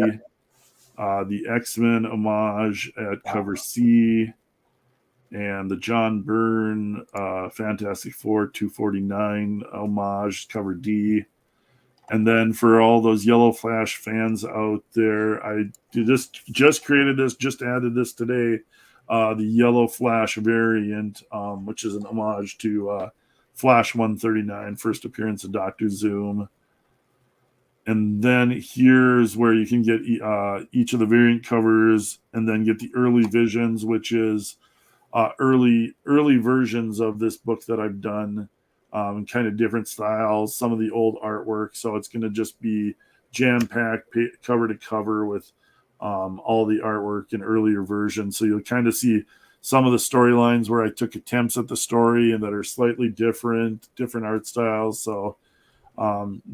the X-Men homage at cover C, and the John Byrne Fantastic Four 249 homage, cover D. And then for all those Yellow Flash fans out there, I just created this, just added this today. The Yellow Flash variant, which is an homage to Flash 139, first appearance of Dr. Zoom. And then here's where you can get each of the variant covers and then get the early visions, which is early versions of this book that I've done in kind of different styles, some of the old artwork. So it's going to just be jam-packed cover to cover with all the artwork in earlier versions. So you'll kind of see some of the storylines where I took attempts at the story and that are slightly different art styles. So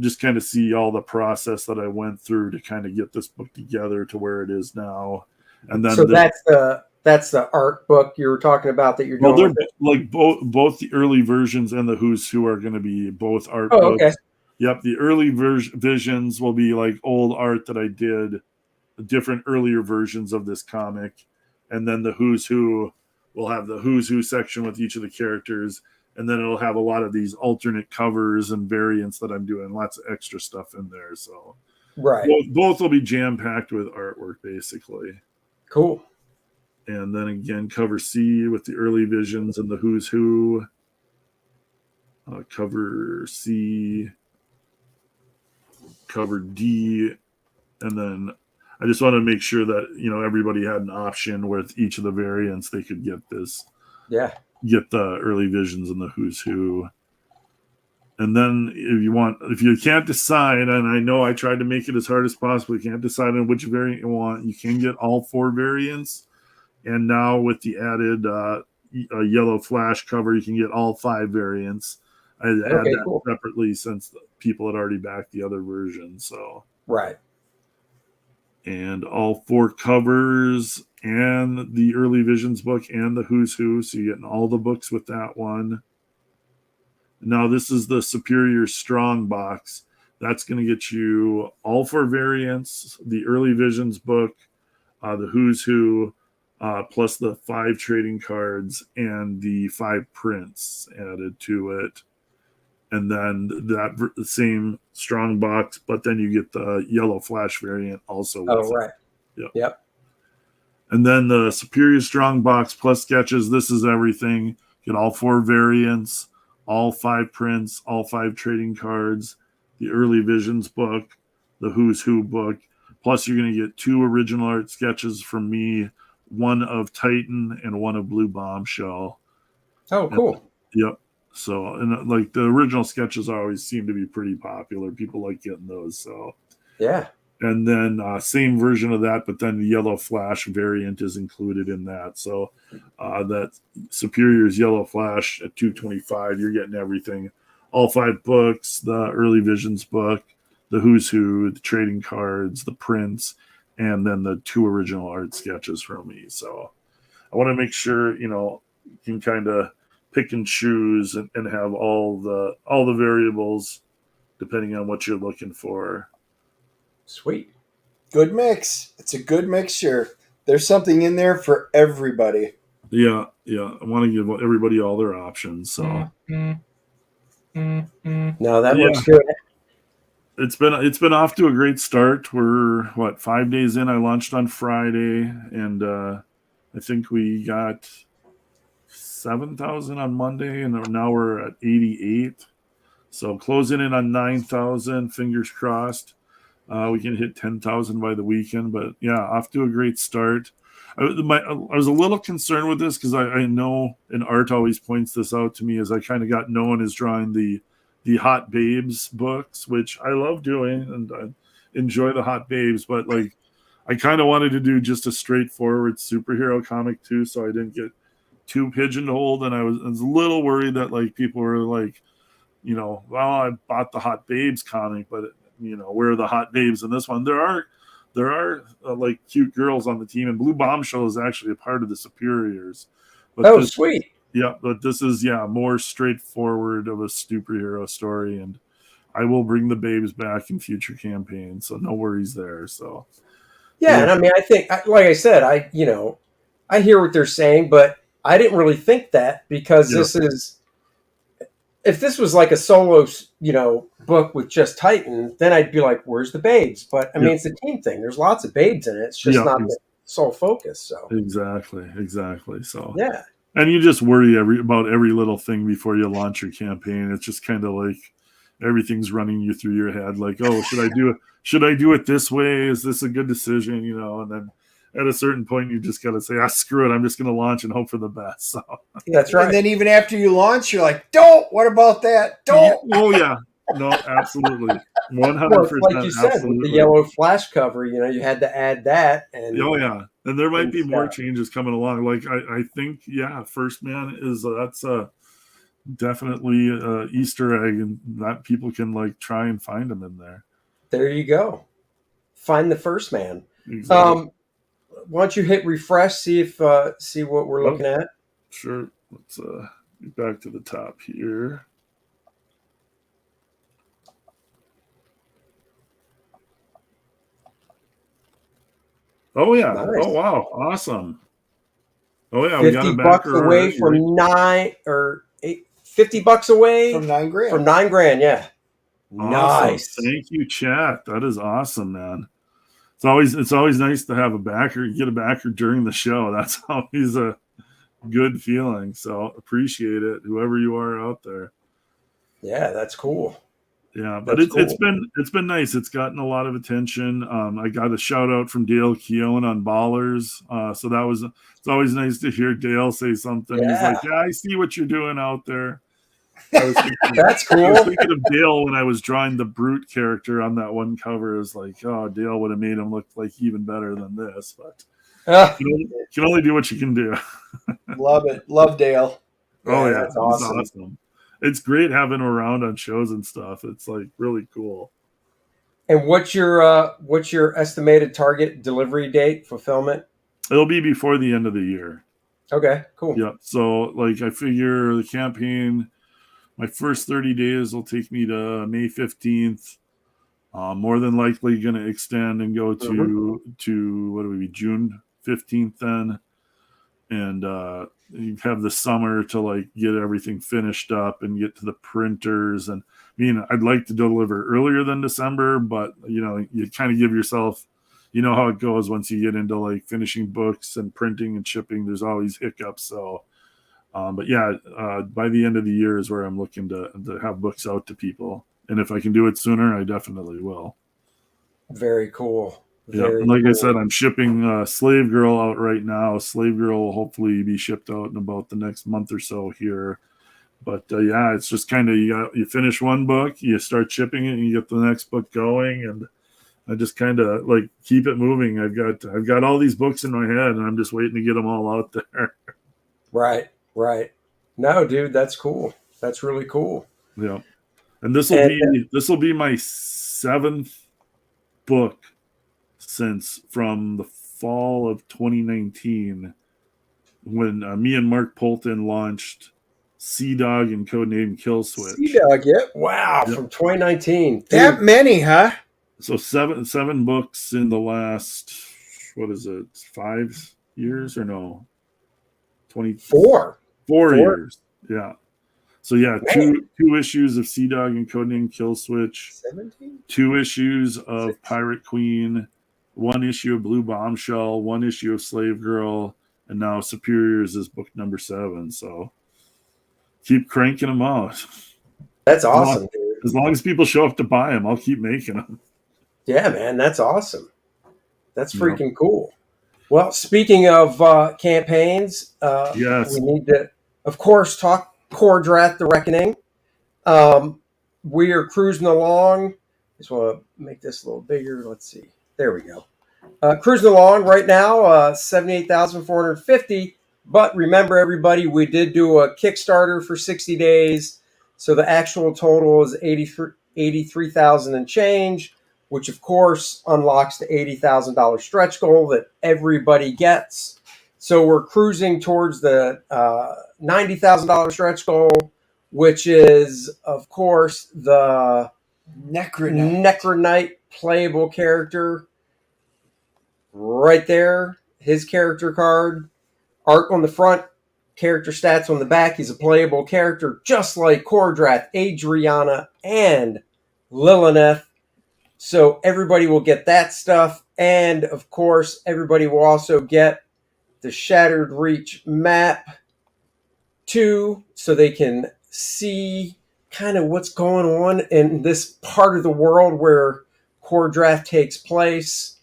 just kind of see all the process that I went through to kind of get this book together to where it is now. And then so that's the art book you were talking about that you're doing. Well, they're like both the early versions and the Who's Who are going to be both art books. Okay. Yep, the early visions will be like old art that I did, different earlier versions of this comic, and then the Who's Who will have the Who's Who section with each of the characters, and then it'll have a lot of these alternate covers and variants that I'm doing, lots of extra stuff in there. So Right. Both will be jam-packed with artwork, basically. Cool. And then again, cover C with the early visions and the Who's Who. Cover C, cover D, and then I just want to make sure that everybody had an option with each of the variants. They could get this, get the early visions and the Who's Who. And then if you can't decide, and I know I tried to make it as hard as possible, you can't decide on which variant you want. You can get all 4 variants. And now with the added yellow flash cover, you can get all 5 variants. I had that separately since people had already backed the other version. So right. And all 4 covers and the early visions book and the Who's Who. So you're getting all the books with that one. Now this is the Superior Strong box. That's going to get you all 4 variants, the early visions book, the Who's Who, plus the 5 trading cards and the 5 prints added to it. And then that same strong box, but then you get the yellow flash variant also. Right. Yep. And then the Superior Strong box plus sketches. This is everything. Get all 4 variants, all 5 prints, all 5 trading cards, the early visions book, the Who's Who book. Plus, you're going to get 2 original art sketches from me, one of Titan and one of Blue Bombshell. Oh, cool. Yep. So, and like the original sketches always seem to be pretty popular. People like getting those. So, yeah. And then same version of that, but then the yellow flash variant is included in that. So that Superior's yellow flash at $225, you're getting everything. All 5 books, the early visions book, the Who's Who, the trading cards, the prints, and then the 2 original art sketches from me. So I want to make sure, you can kind of pick and choose and have all the variables depending on what you're looking for. Sweet. Good mix. It's a good mixture. There's something in there for everybody. Yeah. I want to give everybody all their options. So no, that looks good. It's been off to a great start. We're 5 days in. I launched on Friday, and I think we got 7,000 on Monday, and now we're at 88. So closing in on 9,000. Fingers crossed. We can hit 10,000 by the weekend, but yeah, off to a great start. I was a little concerned with this because I know, and Art always points this out to me, as I kind of got known as drawing the Hot Babes books, which I love doing and I enjoy the Hot Babes, but like I kind of wanted to do just a straightforward superhero comic too, so I didn't get too pigeonholed, and I was a little worried that like people were like, well, I bought the Hot Babes comic, but where are the hot babes in this one? There are like cute girls on the team, and Blue Bombshell is actually a part of the Superiors. But sweet. Yeah, but this is more straightforward of a superhero story, and I will bring the babes back in future campaigns, so no worries there. So yeah, and I mean, I think, like I said, I hear what they're saying, but I didn't really think that because this is. If this was like a solo, book with just Titan, then I'd be like, "Where's the babes?" But I mean, it's a team thing. There's lots of babes in it. It's just not the sole focus. So exactly. So yeah, and you just worry about every little thing before you launch your campaign. It's just kind of like everything's running you through your head. Like, oh, should I do it? Should I do it this way? Is this a good decision? And then at a certain point, you just got to say, screw it. I'm just going to launch and hope for the best. So that's right. And then even after you launch, you're like, don't. What about that? Don't. Oh, yeah. No, absolutely. 100%. Like you said, with the yellow flash cover, you had to add that. And oh, yeah. And there might be more changes coming along. Like, I think, First Man is, that's definitely an Easter egg, and that people can, like, try and find them in there. There you go. Find the First Man. Exactly. Why don't you hit refresh, see what we're looking at? Sure. Let's get back to the top here. Oh yeah! Nice. Oh wow! Awesome! Oh yeah! 50 bucks away from $50 away from $9,000. From $9,000, yeah. Awesome. Nice. Thank you, chat. That is awesome, man. It's always nice to have a backer, get a backer during the show. That's always a good feeling. So appreciate it, whoever you are out there. Yeah, that's cool. Yeah, but That's it's been nice. It's gotten a lot of attention. I got a shout out from Dale Keown on Ballers. So it's always nice to hear Dale say something. He's Yeah. like, "Yeah, I see what you're doing out there." That's I was cool. thinking of Dale when I was drawing the Brute character on that one cover. It was like, oh, Dale would have made him look like even better than this, but you can only do what you can do. Love it. Love Dale. Oh yeah, that's he's awesome. awesome. It's great having him around on shows and stuff. It's like really cool. And what's your estimated target delivery date fulfillment? It'll be before the end of the year. Okay, cool. Yep. So like I figure the campaign, my first 30 days will take me to May 15th. More than likely going to extend and go to what do we be, June 15th then, and you have the summer to like get everything finished up and get to the printers. And I mean, I'd like to deliver earlier than December, but you know, you kind of give yourself, you know how it goes once you get into like finishing books and printing and shipping. There's always hiccups. So, but yeah, by the end of the year is where I'm looking to have books out to people. And if I can do it sooner, I definitely will. Very cool. Yeah, and like I said, I'm shipping Slave Girl out right now. Slave Girl will hopefully be shipped out in about the next month or so here. But yeah, it's just kind of you finish one book, you start shipping it, and you get the next book going, and I just kind of like keep it moving. I've got all these books in my head, and I'm just waiting to get them all out there. Right. No, dude, that's cool. That's really cool. Yeah, and this will be my 7th book since from the fall of 2019 when me and Mark Polton launched Sea Dog and Codename Kill Switch. Sea Dog, yeah. Wow, yep. From 2019. Dude. That many, huh? So seven books in the last, what is it, 5 years or no? 4 years. Yeah. So yeah, two issues of Sea Dog and Codename Kill Switch, 17? 2 issues of Pirate Queen, 1 issue of Blue Bombshell, 1 issue of Slave Girl, and now Superiors is book number 7. So keep cranking them out. That's awesome, dude. As long as people show up to buy them, I'll keep making them. Yeah, man, that's awesome. That's freaking cool. Well, speaking of campaigns, yes, we need to, of course, talk Kor-Drath, The Reckoning. We are cruising along. Just want to make this a little bigger. Let's see. There we go. Cruising along right now, 78,450. But remember, everybody, we did do a Kickstarter for 60 days. So the actual total is 83,000 and change, which, of course, unlocks the $80,000 stretch goal that everybody gets. So we're cruising towards the $90,000 stretch goal, which is, of course, the Necronite playable character. Right there, his character card. Art on the front, character stats on the back. He's a playable character, just like Kor-Drath, Adriana, and Lilith. So everybody will get that stuff. And, of course, everybody will also get the Shattered Reach map too, so they can see kind of what's going on in this part of the world where Kor-Drath takes place.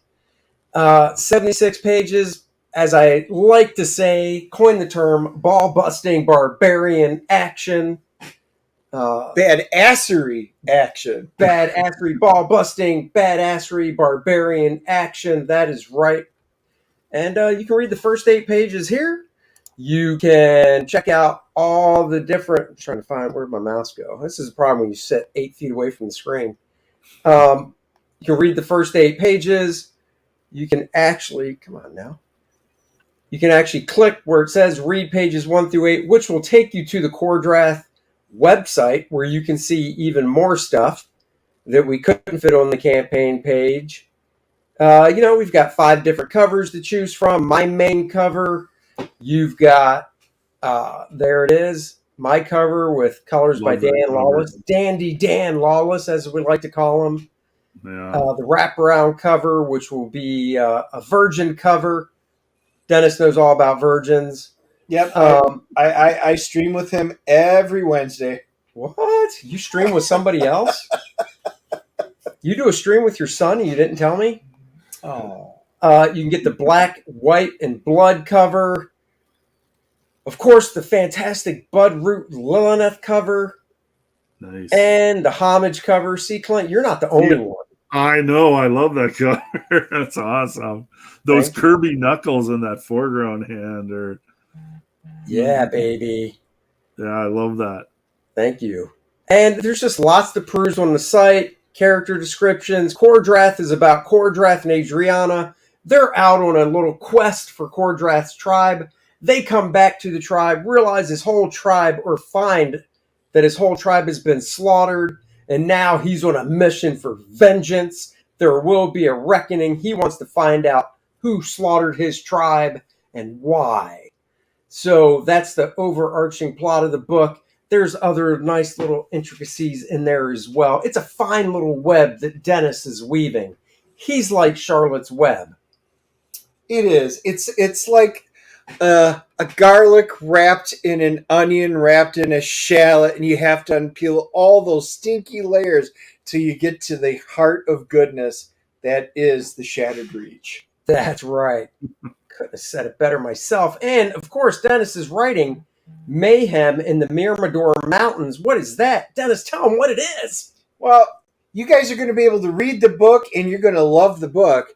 76 pages, as I like to say, coin the term ball-busting barbarian action. Badassery action. Badassery, ball-busting, badassery, barbarian action. That is right. And you can read the first 8 pages here. You can check out all the different... I'm trying to find where'd my mouse go. This is a problem when you sit 8 feet away from the screen. You can read the first 8 pages. You can actually... Come on now. You can actually click where it says read pages 1 through 8, which will take you to the Kor-Drath website where you can see even more stuff that we couldn't fit on the campaign page. We've got 5 different covers to choose from. My main cover, you've got, there it is, my cover with colors by Love that Dan cover. Lawless. Dandy Dan Lawless, as we like to call him. Yeah. The wraparound cover, which will be a virgin cover. Dennis knows all about virgins. Yep. I stream with him every Wednesday. What? You stream with somebody else? You do a stream with your son and you didn't tell me? Oh. You can get the black, white, and blood cover. Of course, the fantastic Budroot Lilith cover. Nice. And the homage cover. See, Clint, you're not the only one. I know. I love that cover. That's awesome. Those Kirby knuckles in that foreground hand are. Yeah, baby. Yeah, I love that. Thank you. And there's just lots to peruse on the site. Character descriptions. Kor-Drath is about Kor-Drath and Adriana. They're out on a little quest for Kor-Drath's tribe. They come back to the tribe, realize his whole tribe, or find that his whole tribe has been slaughtered, and now he's on a mission for vengeance. There will be a reckoning. He wants to find out who slaughtered his tribe and why. So that's the overarching plot of the book. There's other nice little intricacies in there as well. It's a fine little web that Dennis is weaving. He's like Charlotte's Web. It is. It's like a garlic wrapped in an onion, wrapped in a shallot, and you have to unpeel all those stinky layers till you get to the heart of goodness that is the Shattered Reach. That's right. Couldn't have said it better myself. And, of course, Dennis is writing Mayhem in the Myrmidor Mountains. What is that? Dennis, tell him what it is. Well, you guys are going to be able to read the book, and you're going to love the book,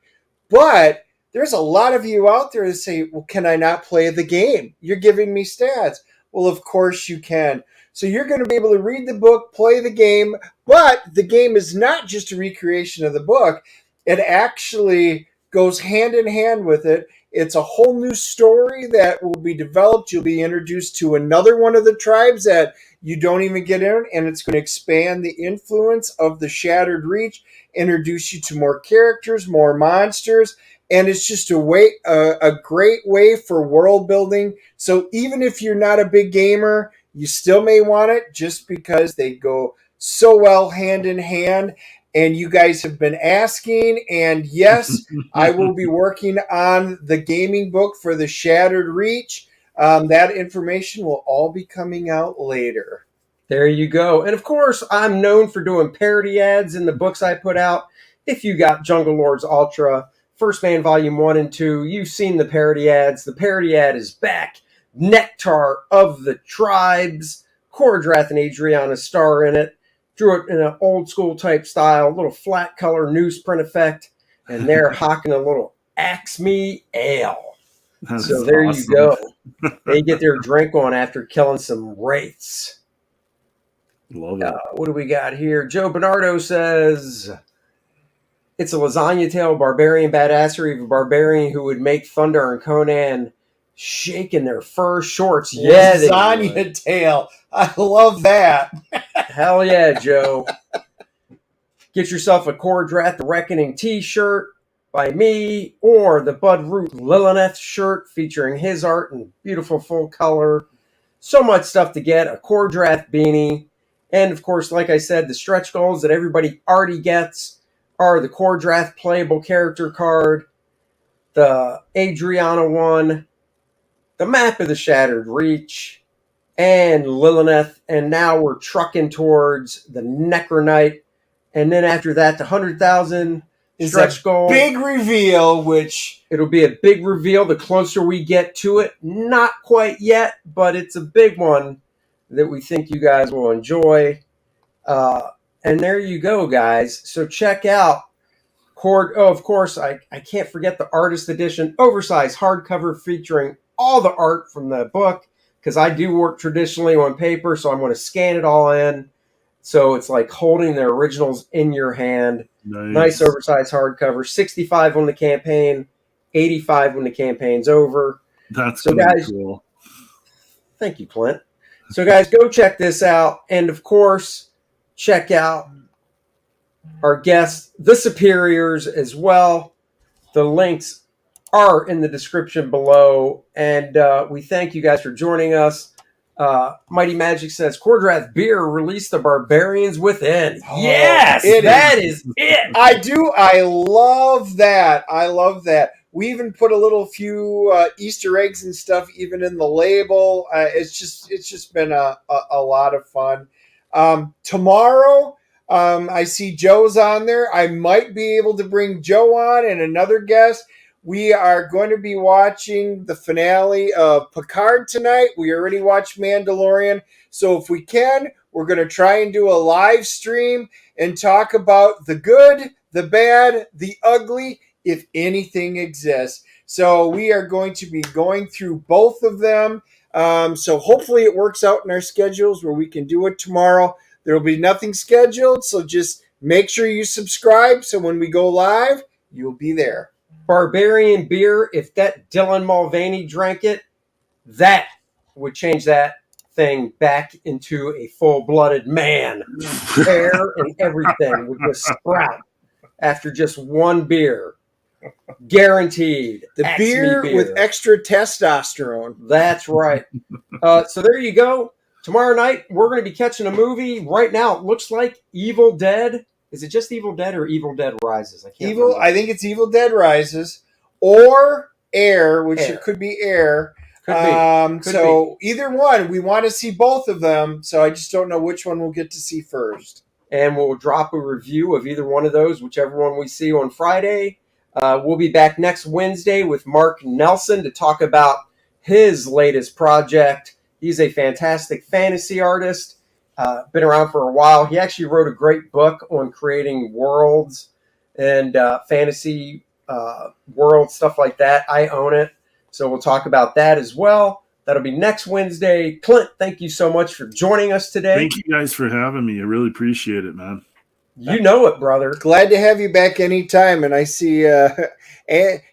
but there's a lot of you out there that say, well, can I not play the game? You're giving me stats. Well, of course you can. So you're going to be able to read the book, play the game, but the game is not just a recreation of the book. It actually goes hand in hand with it. It's a whole new story that will be developed. You'll be introduced to another one of the tribes that you don't even get in, and it's going to expand the influence of the Shattered Reach, introduce you to more characters, more monsters, and it's just a great way for world building. So even if you're not a big gamer, you still may want it just because they go so well hand in hand. And you guys have been asking, and yes, I will be working on the gaming book for the Shattered Reach. That information will all be coming out later. There you go. And, of course, I'm known for doing parody ads in the books I put out. If you got Jungle Lords Ultra, First Man Volume 1 and 2, you've seen the parody ads. The parody ad is back. Nectar of the Tribes. Kor-Drath and Adriana star in it. Drew it in an old school type style, little flat color newsprint effect, and they're hawking a little Axe Me Ale. That's so there awesome. you go. They get their drink on after killing some wraiths. Love it. What do we got here? Joe Bernardo says, it's a lasagna tale, barbarian badassery of a barbarian who would make Thunder and Conan shake in their fur shorts. Yeah, lasagna tale. I love that. Hell yeah, Joe. Get yourself a Kor-Drath The Reckoning t-shirt by me, or the Budroot Lilith shirt featuring his art in beautiful full color. So much stuff to get. A Kor-Drath beanie. And, of course, like I said, the stretch goals that everybody already gets are the Kor-Drath playable character card, the Adriana one, the map of the Shattered Reach, and Lilith. And now we're trucking towards the Necronite. And then after that, the 100,000 stretch goal. Big reveal, which... It'll be a big reveal the closer we get to it. Not quite yet, but it's a big one that we think you guys will enjoy. And there you go, guys. So check out of course, I can't forget the artist edition, oversized hardcover featuring all the art from the book, because I do work traditionally on paper, so I'm going to scan it all in. So it's like holding the originals in your hand. Nice oversized hardcover. 65 on the campaign, 85 when the campaign's over. That's so guys, cool. Thank you, Clint. So guys, go check this out. And of course, check out our guests, the Superiors, as well. The links are in the description below. And we thank you guys for joining us. Mighty Magic says, Kor-Drath beer released the barbarians within. Oh, Yes, that is it. I do. I love that. I love that. We even put a little few Easter eggs and stuff even in the label. It's just been a lot of fun. Tomorrow, I see Joe's on there. I might be able to bring Joe on and another guest. We are going to be watching the finale of Picard tonight. We already watched Mandalorian. So if we can, we're going to try and do a live stream and talk about the good, the bad, the ugly, if anything exists. So we are going to be going through both of them. So hopefully it works out in our schedules where we can do it tomorrow. There will be nothing scheduled. So just make sure you subscribe. So when we go live, you'll be there. Barbarian beer, if that Dylan Mulvaney drank it, that would change that thing back into a full-blooded man. Hair and everything would just sprout after just one beer. Guaranteed. The beer with extra testosterone. That's right. So there you go. Tomorrow night, we're going to be catching a movie. Right now, it looks like Evil Dead. Is it just Evil Dead or Evil Dead Rises? I can't remember. I think it's Evil Dead Rises or Air, which it could be Air. Could be. Either one, we want to see both of them. So I just don't know which one we'll get to see first. And we'll drop a review of either one of those, whichever one we see on Friday. We'll be back next Wednesday with Mark Nelson to talk about his latest project. He's a fantastic fantasy artist. Been around for a while. He actually wrote a great book on creating worlds and fantasy world stuff like that. I own it. So we'll talk about that as well. That'll be next Wednesday. Clint, thank you so much for joining us today. Thank you guys for having me. I really appreciate it, man. You know it, brother. Glad to have you back anytime. And I see you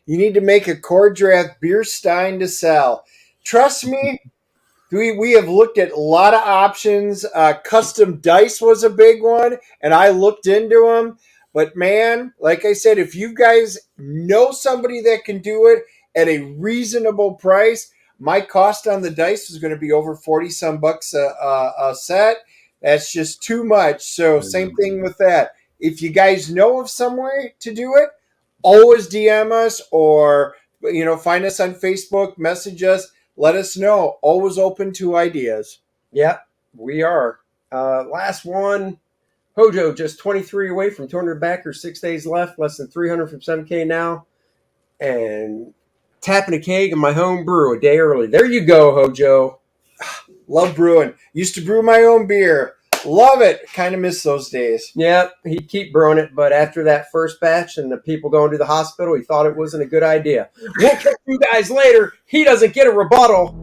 need to make a Kor-Drath beer stein to sell. Trust me, we have looked at a lot of options. Custom dice was a big one, and I looked into them. But, man, like I said, if you guys know somebody that can do it at a reasonable price, my cost on the dice is going to be over 40-some bucks a set. That's just too much. So same thing with that. If you guys know of somewhere to do it, always DM us or find us on Facebook, message us, let us know. Always open to ideas. Yeah, we are. Last one, Hojo just 23 away from 200 backers, 6 days left, less than 300 from 7K now, and tapping a keg in my home brew a day early. There you go, Hojo. Love brewing. Used to brew my own beer. Love it. Kind of miss those days. Yeah, he'd keep brewing it, but after that first batch and the people going to the hospital, he thought it wasn't a good idea. We'll catch you guys later. He doesn't get a rebuttal.